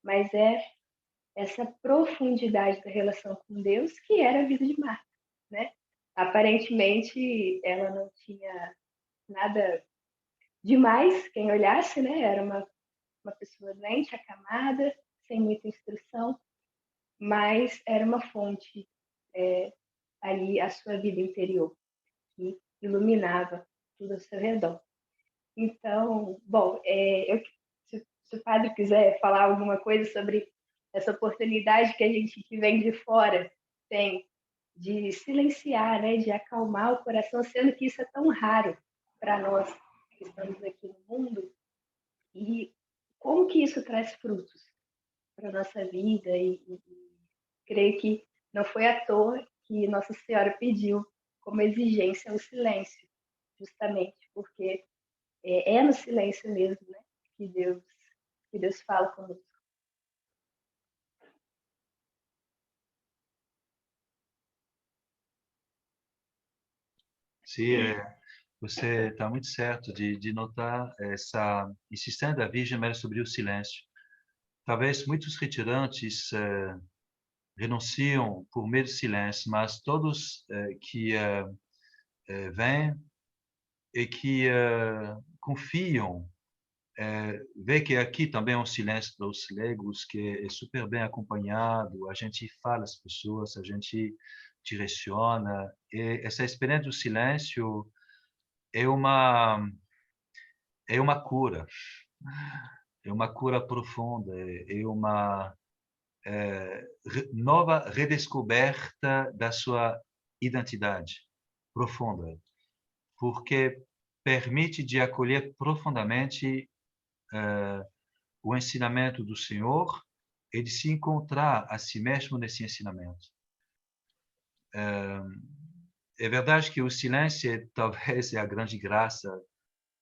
C: mas é essa profundidade da relação com Deus que era a vida de Marta, né? Aparentemente, ela não tinha nada demais, quem olhasse, né? Era uma pessoa doente, acamada, sem muita instrução, mas era uma fonte ali, a sua vida interior, que iluminava tudo ao seu redor. Então, bom, se o padre quiser falar alguma coisa sobre essa oportunidade que a gente que vem de fora tem de silenciar, né, de acalmar o coração, sendo que isso é tão raro para nós que estamos aqui no mundo, e como que isso traz frutos para a nossa vida, e creio que não foi à toa que Nossa Senhora pediu como exigência o silêncio, justamente porque é no silêncio mesmo, né, que Deus fala conosco.
B: Sim, você está muito certo de notar essa insistência da Virgem Maria sobre o silêncio. Talvez muitos retirantes renunciam por medo do silêncio, mas todos que vêm e que confiam, vê que aqui também é um silêncio dos leigos que é super bem acompanhado, a gente fala às pessoas, a gente direciona, e essa experiência do silêncio é uma cura, é uma cura profunda, é uma nova redescoberta da sua identidade profunda, porque permite de acolher profundamente o ensinamento do Senhor e de se encontrar a si mesmo nesse ensinamento. É verdade que o silêncio talvez é a grande graça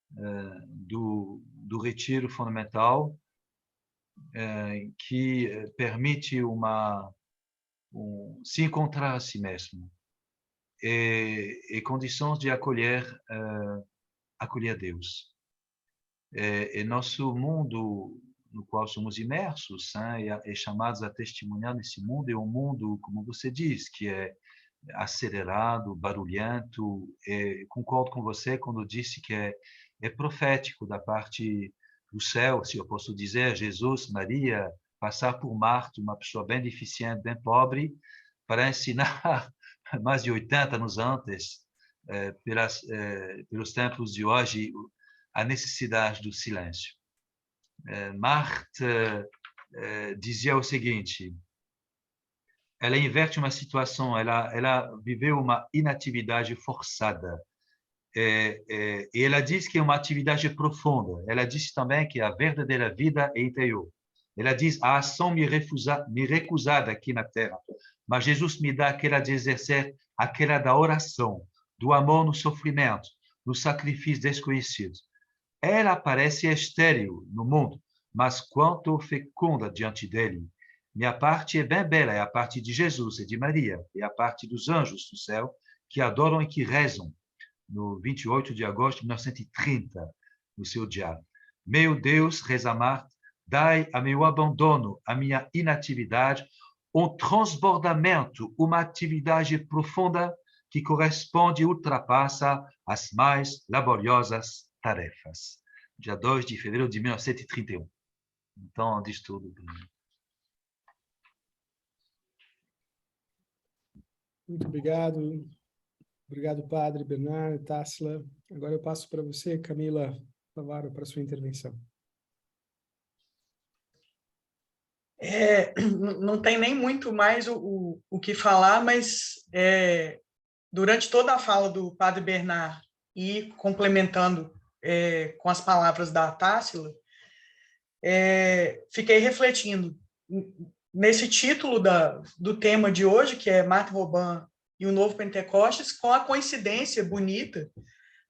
B: do retiro fundamental, que permite se encontrar a si mesmo e condições de acolher Deus. E nosso mundo no qual somos imersos, e chamados a testemunhar nesse mundo, é um mundo, como você diz, que é acelerado, barulhento. Concordo com você quando disse que é profético da parte do céu, se eu posso dizer, Jesus, Maria, passar por Marta, uma pessoa bem deficiente, bem pobre, para ensinar mais de 80 anos antes, pelos tempos de hoje, a necessidade do silêncio. Marta dizia o seguinte: ela inverte uma situação, ela viveu uma inatividade forçada. E ela diz que é uma atividade profunda. Ela diz também que a verdadeira vida é interior. Ela diz: a ação me recusada aqui na terra, mas Jesus me dá aquela de exercer, aquela da oração, do amor no sofrimento, no sacrifício desconhecido. ela parece estéril no mundo, mas quanto fecunda diante dele. Minha parte é bem bela, é a parte de Jesus e de Maria, é a parte dos anjos do céu, que adoram e que rezam, no 28 de agosto de 1930, no seu diário. Meu Deus, reza Marta, dai a meu abandono, a minha inatividade, um transbordamento, uma atividade profunda que corresponde e ultrapassa as mais laboriosas tarefas. Dia 2 de fevereiro de 1931. Então, diz tudo.
A: Muito obrigado. Obrigado, Padre Bernard, Tássila. Agora eu passo para você, Camila Favaro, para a sua intervenção.
D: Não tem nem muito mais o que falar, mas durante toda a fala do Padre Bernard e complementando com as palavras da Tássila, fiquei refletindo nesse título do tema de hoje, que é Martha Robin e o Novo Pentecostes, com a coincidência bonita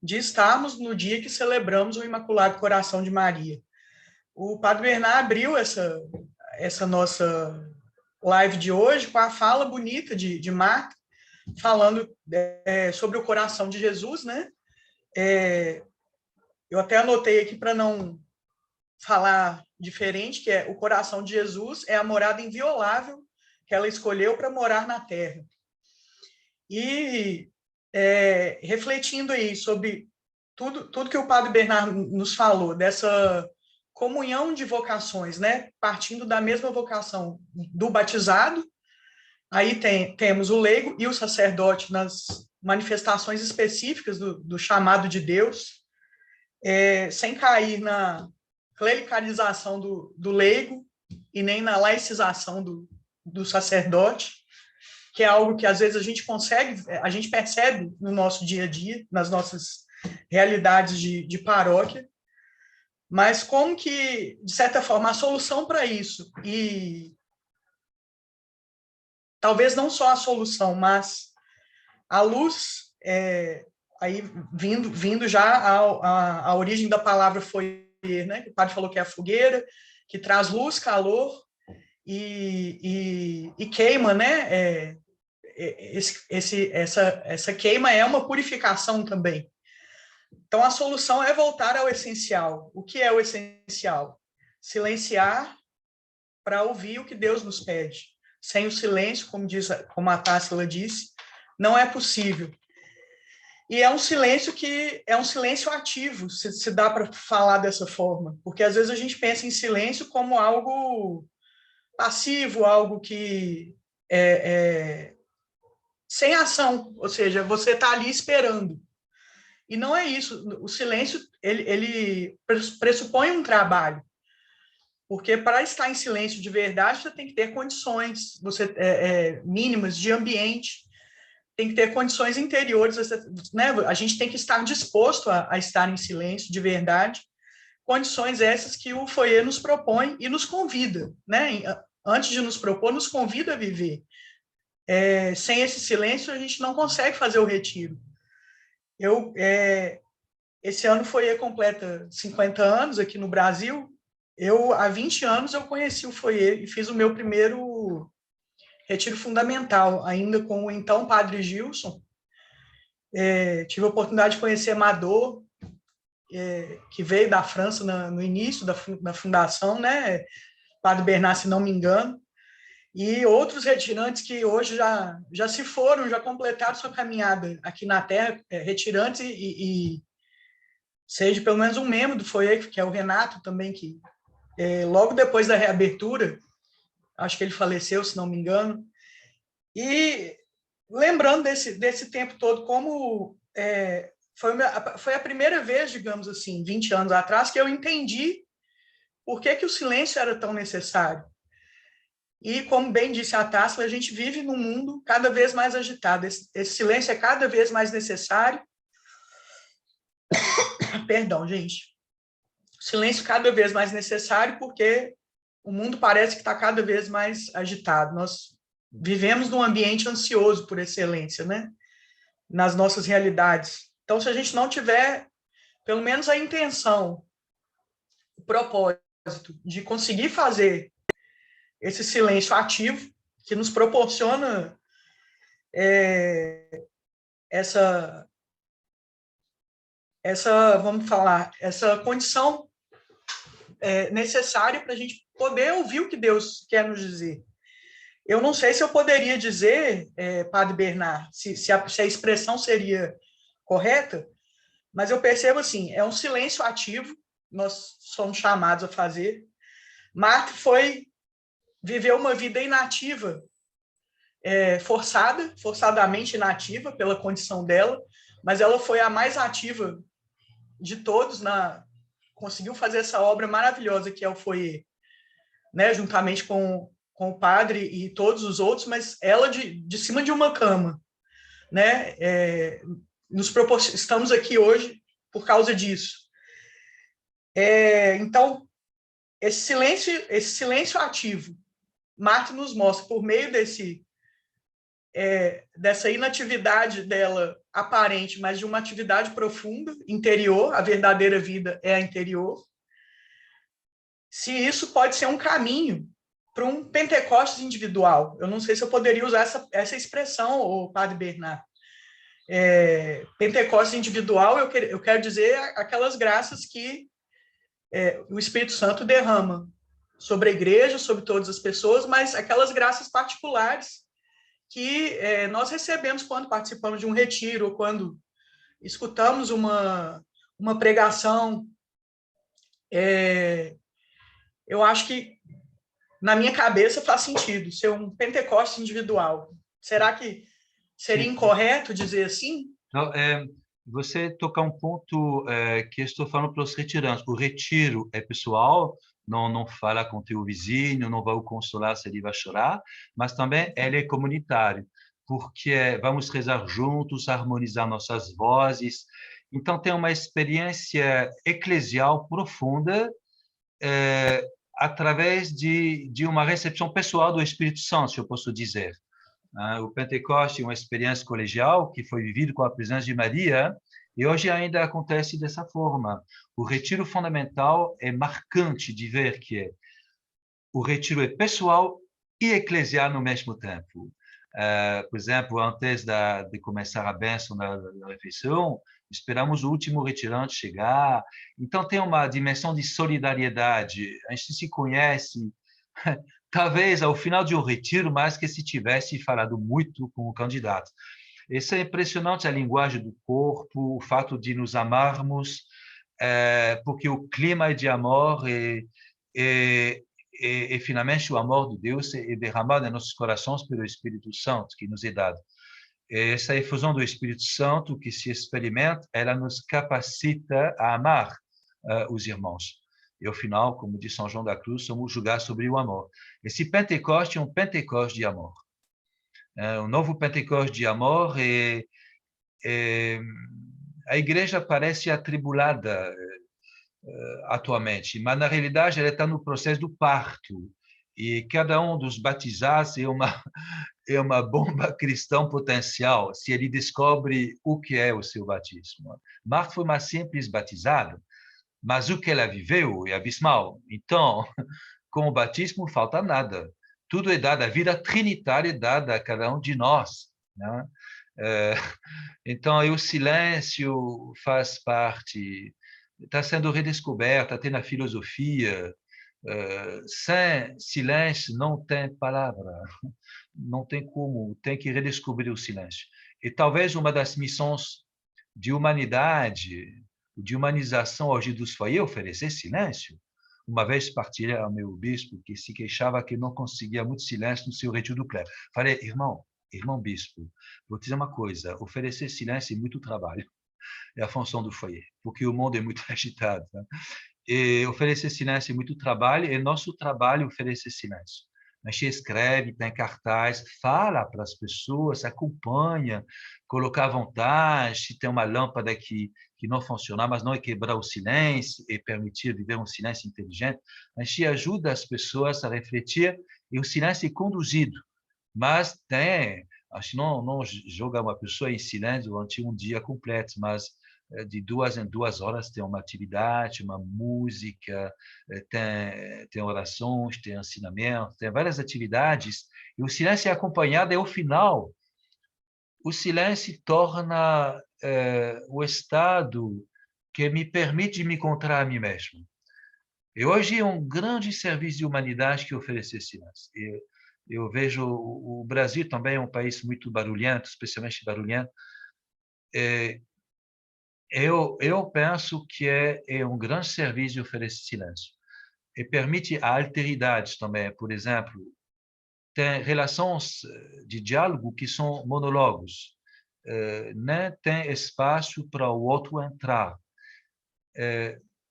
D: de estarmos no dia que celebramos o Imaculado Coração de Maria. O Padre Bernard abriu essa nossa live de hoje com a fala bonita de Marta, falando sobre o coração de Jesus, né? Eu até anotei aqui para não falar diferente, que é o coração de Jesus é a morada inviolável que ela escolheu para morar na Terra. E refletindo aí sobre tudo que o Padre Bernard nos falou, dessa comunhão de vocações, né? Partindo da mesma vocação do batizado, aí temos o leigo e o sacerdote nas manifestações específicas do chamado de Deus, sem cair na clericalização do leigo e nem na laicização do sacerdote, que é algo que às vezes a gente percebe no nosso dia a dia, nas nossas realidades de paróquia, mas como que, de certa forma, a solução para isso, e talvez não só a solução, mas a luz, aí vindo já a origem da palavra foyer, né? O padre falou que é a fogueira, que traz luz, calor e queima, né? Essa queima é uma purificação também. Então, a solução é voltar ao essencial. O que é o essencial? Silenciar para ouvir o que Deus nos pede. Sem o silêncio, como a Tássila disse, não é possível. E é um silêncio que é um silêncio ativo, se dá para falar dessa forma. Porque, às vezes, a gente pensa em silêncio como algo passivo, algo que sem ação, ou seja, você está ali esperando. E não é isso. O silêncio, ele pressupõe um trabalho. Porque para estar em silêncio de verdade, você tem que ter condições mínimas de ambiente, tem que ter condições interiores, né? A gente tem que estar disposto a estar em silêncio de verdade, condições essas que o foyer nos propõe e nos convida, né? Antes de nos propor, nos convida a viver. Sem esse silêncio, a gente não consegue fazer o retiro. Esse ano foi completa 50 anos aqui no Brasil. Há 20 anos, eu conheci o foyer e fiz o meu primeiro retiro fundamental, ainda com o então padre Gilson. Tive a oportunidade de conhecer Amador, que veio da França no início da fundação, né? Padre Bernard, se não me engano, e outros retirantes que hoje já se foram, já completaram sua caminhada aqui na Terra, retirantes e seja pelo menos um membro do foyer, que é o Renato também, que logo depois da reabertura, acho que ele faleceu, se não me engano, e lembrando desse tempo todo, como foi a primeira vez, digamos assim, 20 anos atrás, que eu entendi por que o silêncio era tão necessário. E, como bem disse a Tássila, a gente vive num mundo cada vez mais agitado. Esse silêncio é cada vez mais necessário. Perdão, gente. O silêncio cada vez mais necessário porque o mundo parece que está cada vez mais agitado. Nós vivemos num ambiente ansioso por excelência, né? Nas nossas realidades. Então, se a gente não tiver pelo menos a intenção, o propósito de conseguir fazer esse silêncio ativo que nos proporciona essa, vamos falar, essa condição necessária para a gente poder ouvir o que Deus quer nos dizer. Eu não sei se eu poderia dizer, Padre Bernard, se a expressão seria correta, mas eu percebo assim, é um silêncio ativo, nós somos chamados a fazer. Marta viveu uma vida inativa, forçadamente inativa pela condição dela, mas ela foi a mais ativa de todos, conseguiu fazer essa obra maravilhosa que é o foyer, né, juntamente com o padre e todos os outros, mas ela de cima de uma cama, né? Estamos aqui hoje por causa disso. Então, esse silêncio ativo, Marta nos mostra, por meio dessa inatividade dela aparente, mas de uma atividade profunda, interior, a verdadeira vida é a interior, se isso pode ser um caminho para um Pentecostes individual. Eu não sei se eu poderia usar essa expressão, o Padre Bernard. Pentecostes individual, eu quero dizer aquelas graças que o Espírito Santo derrama sobre a igreja, sobre todas as pessoas, mas aquelas graças particulares que nós recebemos quando participamos de um retiro, ou quando escutamos uma pregação. Eu acho que, na minha cabeça, faz sentido ser um Pentecostes individual. Será que seria incorreto dizer assim?
B: Não, você toca um ponto que eu estou falando para os retirantes. O retiro é pessoal, não fala com teu vizinho, não vai o consolar se ele vai chorar, mas também ele é comunitário, porque vamos rezar juntos, harmonizar nossas vozes. Então, tem uma experiência eclesial profunda através de uma recepção pessoal do Espírito Santo, se eu posso dizer. O Pentecostes é uma experiência colegial que foi vivida com a presença de Maria e hoje ainda acontece dessa forma. O retiro fundamental é marcante de ver que o retiro é pessoal e eclesial no mesmo tempo. Por exemplo, antes de começar a bênção da refeição, esperamos o último retirante chegar. Então, tem uma dimensão de solidariedade. A gente se conhece, talvez ao final de um retiro, mais que se tivesse falado muito com o candidato. Isso é impressionante, a linguagem do corpo, o fato de nos amarmos, porque o clima de amor e finalmente o amor de Deus é derramado em nossos corações pelo Espírito Santo que nos é dado. Essa efusão do Espírito Santo que se experimenta, ela nos capacita a amar os irmãos. E, ao final, como diz São João da Cruz, somos julgados sobre o amor. Esse Pentecoste é um Pentecoste de amor. Um novo Pentecoste de amor a igreja parece atribulada atualmente, mas na realidade ela está no processo do parto e cada um dos batizados é uma bomba cristã potencial se ele descobre o que é o seu batismo. Marta foi uma simples batizada, mas o que ela viveu é abismal. Então, com o batismo falta nada. Tudo é dado, a vida trinitária é dada a cada um de nós, né? Então, o silêncio faz parte, está sendo redescoberto até na filosofia. Sem silêncio não tem palavra, não tem como, tem que redescobrir o silêncio. E talvez uma das missões de humanidade, de humanização hoje dos foyers, é oferecer silêncio. Uma vez partilhei ao meu bispo que se queixava que não conseguia muito silêncio no seu retiro do clero. Falei, irmão bispo, vou te dizer uma coisa, oferecer silêncio é muito trabalho. É a função do foyer, porque o mundo é muito agitado. Né? E oferecer silêncio é muito trabalho, e nosso trabalho é oferecer silêncio. A gente escreve, tem cartaz, fala para as pessoas, acompanha, colocar à vontade, se tem uma lâmpada que não funciona, mas não é quebrar o silêncio e permitir viver um silêncio inteligente. A gente ajuda as pessoas a refletir e o silêncio é conduzido. Mas a gente não joga uma pessoa em silêncio durante um dia completo, mas de 2 em 2 horas tem uma atividade, uma música, tem orações, tem ensinamento, tem várias atividades, e o silêncio é acompanhado, e ao final, o silêncio torna o estado que me permite me encontrar a mim mesmo. E hoje é um grande serviço de humanidade que oferece silêncio. Eu vejo o Brasil também é um país muito barulhento, especialmente barulhento. Eu penso que é um grande serviço de oferecer silêncio. E permite a alteridade também. Por exemplo, tem relações de diálogo que são monólogos. Nem tem espaço para o outro entrar.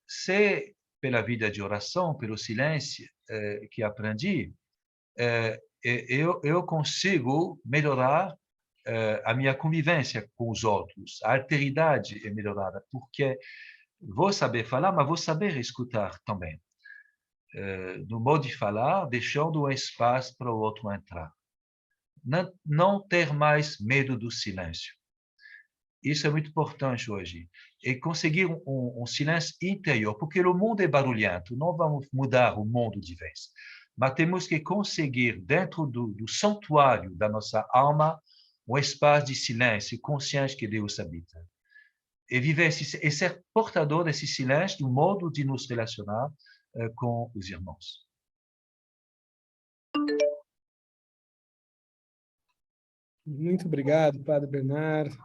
B: Se pela vida de oração, pelo silêncio que aprendi, eu consigo melhorar a minha convivência com os outros. A alteridade é melhorada, porque vou saber falar, mas vou saber escutar também. No modo de falar, deixando um espaço para o outro entrar. Não ter mais medo do silêncio. Isso é muito importante hoje. E conseguir um silêncio interior, porque o mundo é barulhento, não vamos mudar o mundo de vez. Mas temos que conseguir, dentro do santuário da nossa alma, um espaço de silêncio, consciente que Deus habita. E viver e ser portador desse silêncio, do modo de nos relacionar com os irmãos.
A: Muito obrigado, Padre Bernard,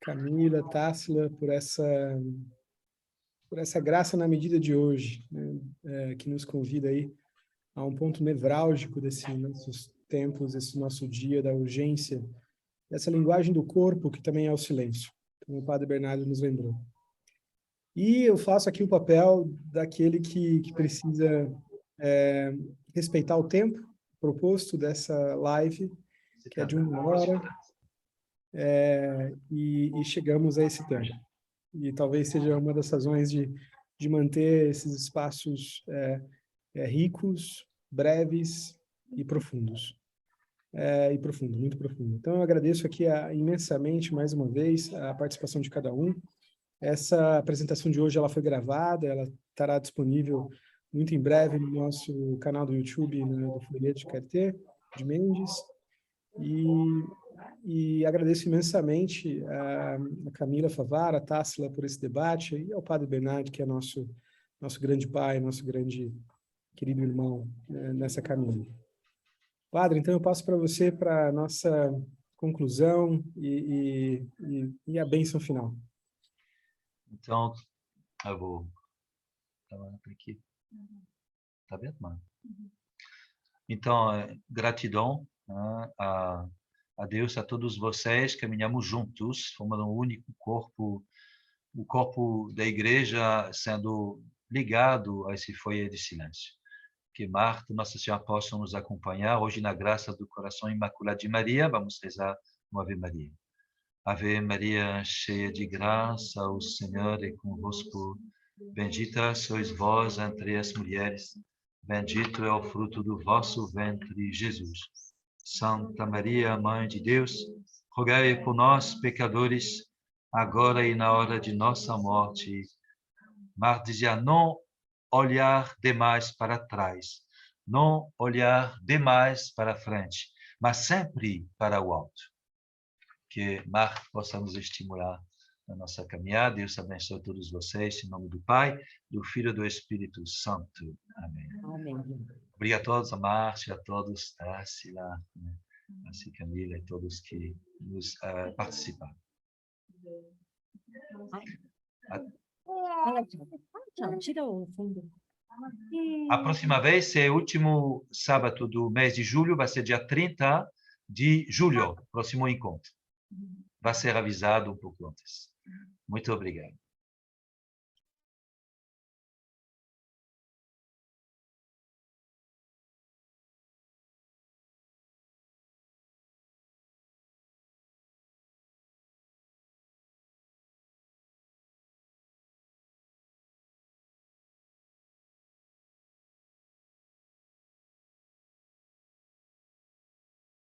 A: Camila, Tássila, por essa graça na medida de hoje, né, que nos convida aí a um ponto nevrálgico desses nossos tempos, esse nosso dia da urgência, essa linguagem do corpo que também é o silêncio, como o Padre Bernardo nos lembrou. E eu faço aqui o papel daquele que precisa respeitar o tempo proposto dessa live, que é de 1 hora, e chegamos a esse tempo. E talvez seja uma das razões de manter esses espaços ricos, breves e profundos. Muito profundo. Então, eu agradeço aqui imensamente, mais uma vez, a participação de cada um. Essa apresentação de hoje ela foi gravada, ela estará disponível muito em breve no nosso canal do YouTube, do Folheto Carité, de Mendes. E agradeço imensamente a Camila Favara, a Tássila por esse debate, e ao Padre Bernard, que é nosso grande pai, nosso grande querido irmão nessa caminhada. Padre, então eu passo para você para a nossa conclusão e a bênção final.
B: Então, eu vou... aqui. Tá vendo, mano? Então, gratidão, né, a Deus, a todos vocês, caminhamos juntos, formando um único corpo, o corpo da igreja sendo ligado a esse foyer de silêncio. Que Marta, Nossa Senhora, possam nos acompanhar hoje na graça do coração imaculado de Maria. Vamos rezar uma Ave Maria. Ave Maria, cheia de graça, o Senhor é convosco. Bendita sois vós entre as mulheres. Bendito é o fruto do vosso ventre, Jesus. Santa Maria, Mãe de Deus, rogai por nós, pecadores, agora e na hora de nossa morte. Mas dizia, não olhar demais para trás, não olhar demais para frente, mas sempre para o alto. Que Mar possa nos estimular na nossa caminhada. Deus abençoe todos vocês, em nome do Pai, do Filho e do Espírito Santo. Amém.
E: Amém.
B: Obrigado a todos, a Márcia, a todos, Tássila, a Camila e todos que nos participaram.
E: Tira o fundo.
B: A próxima vez é o último sábado do mês de julho, vai ser dia 30 de julho, próximo encontro. Vai ser avisado um pouco antes. Muito obrigado.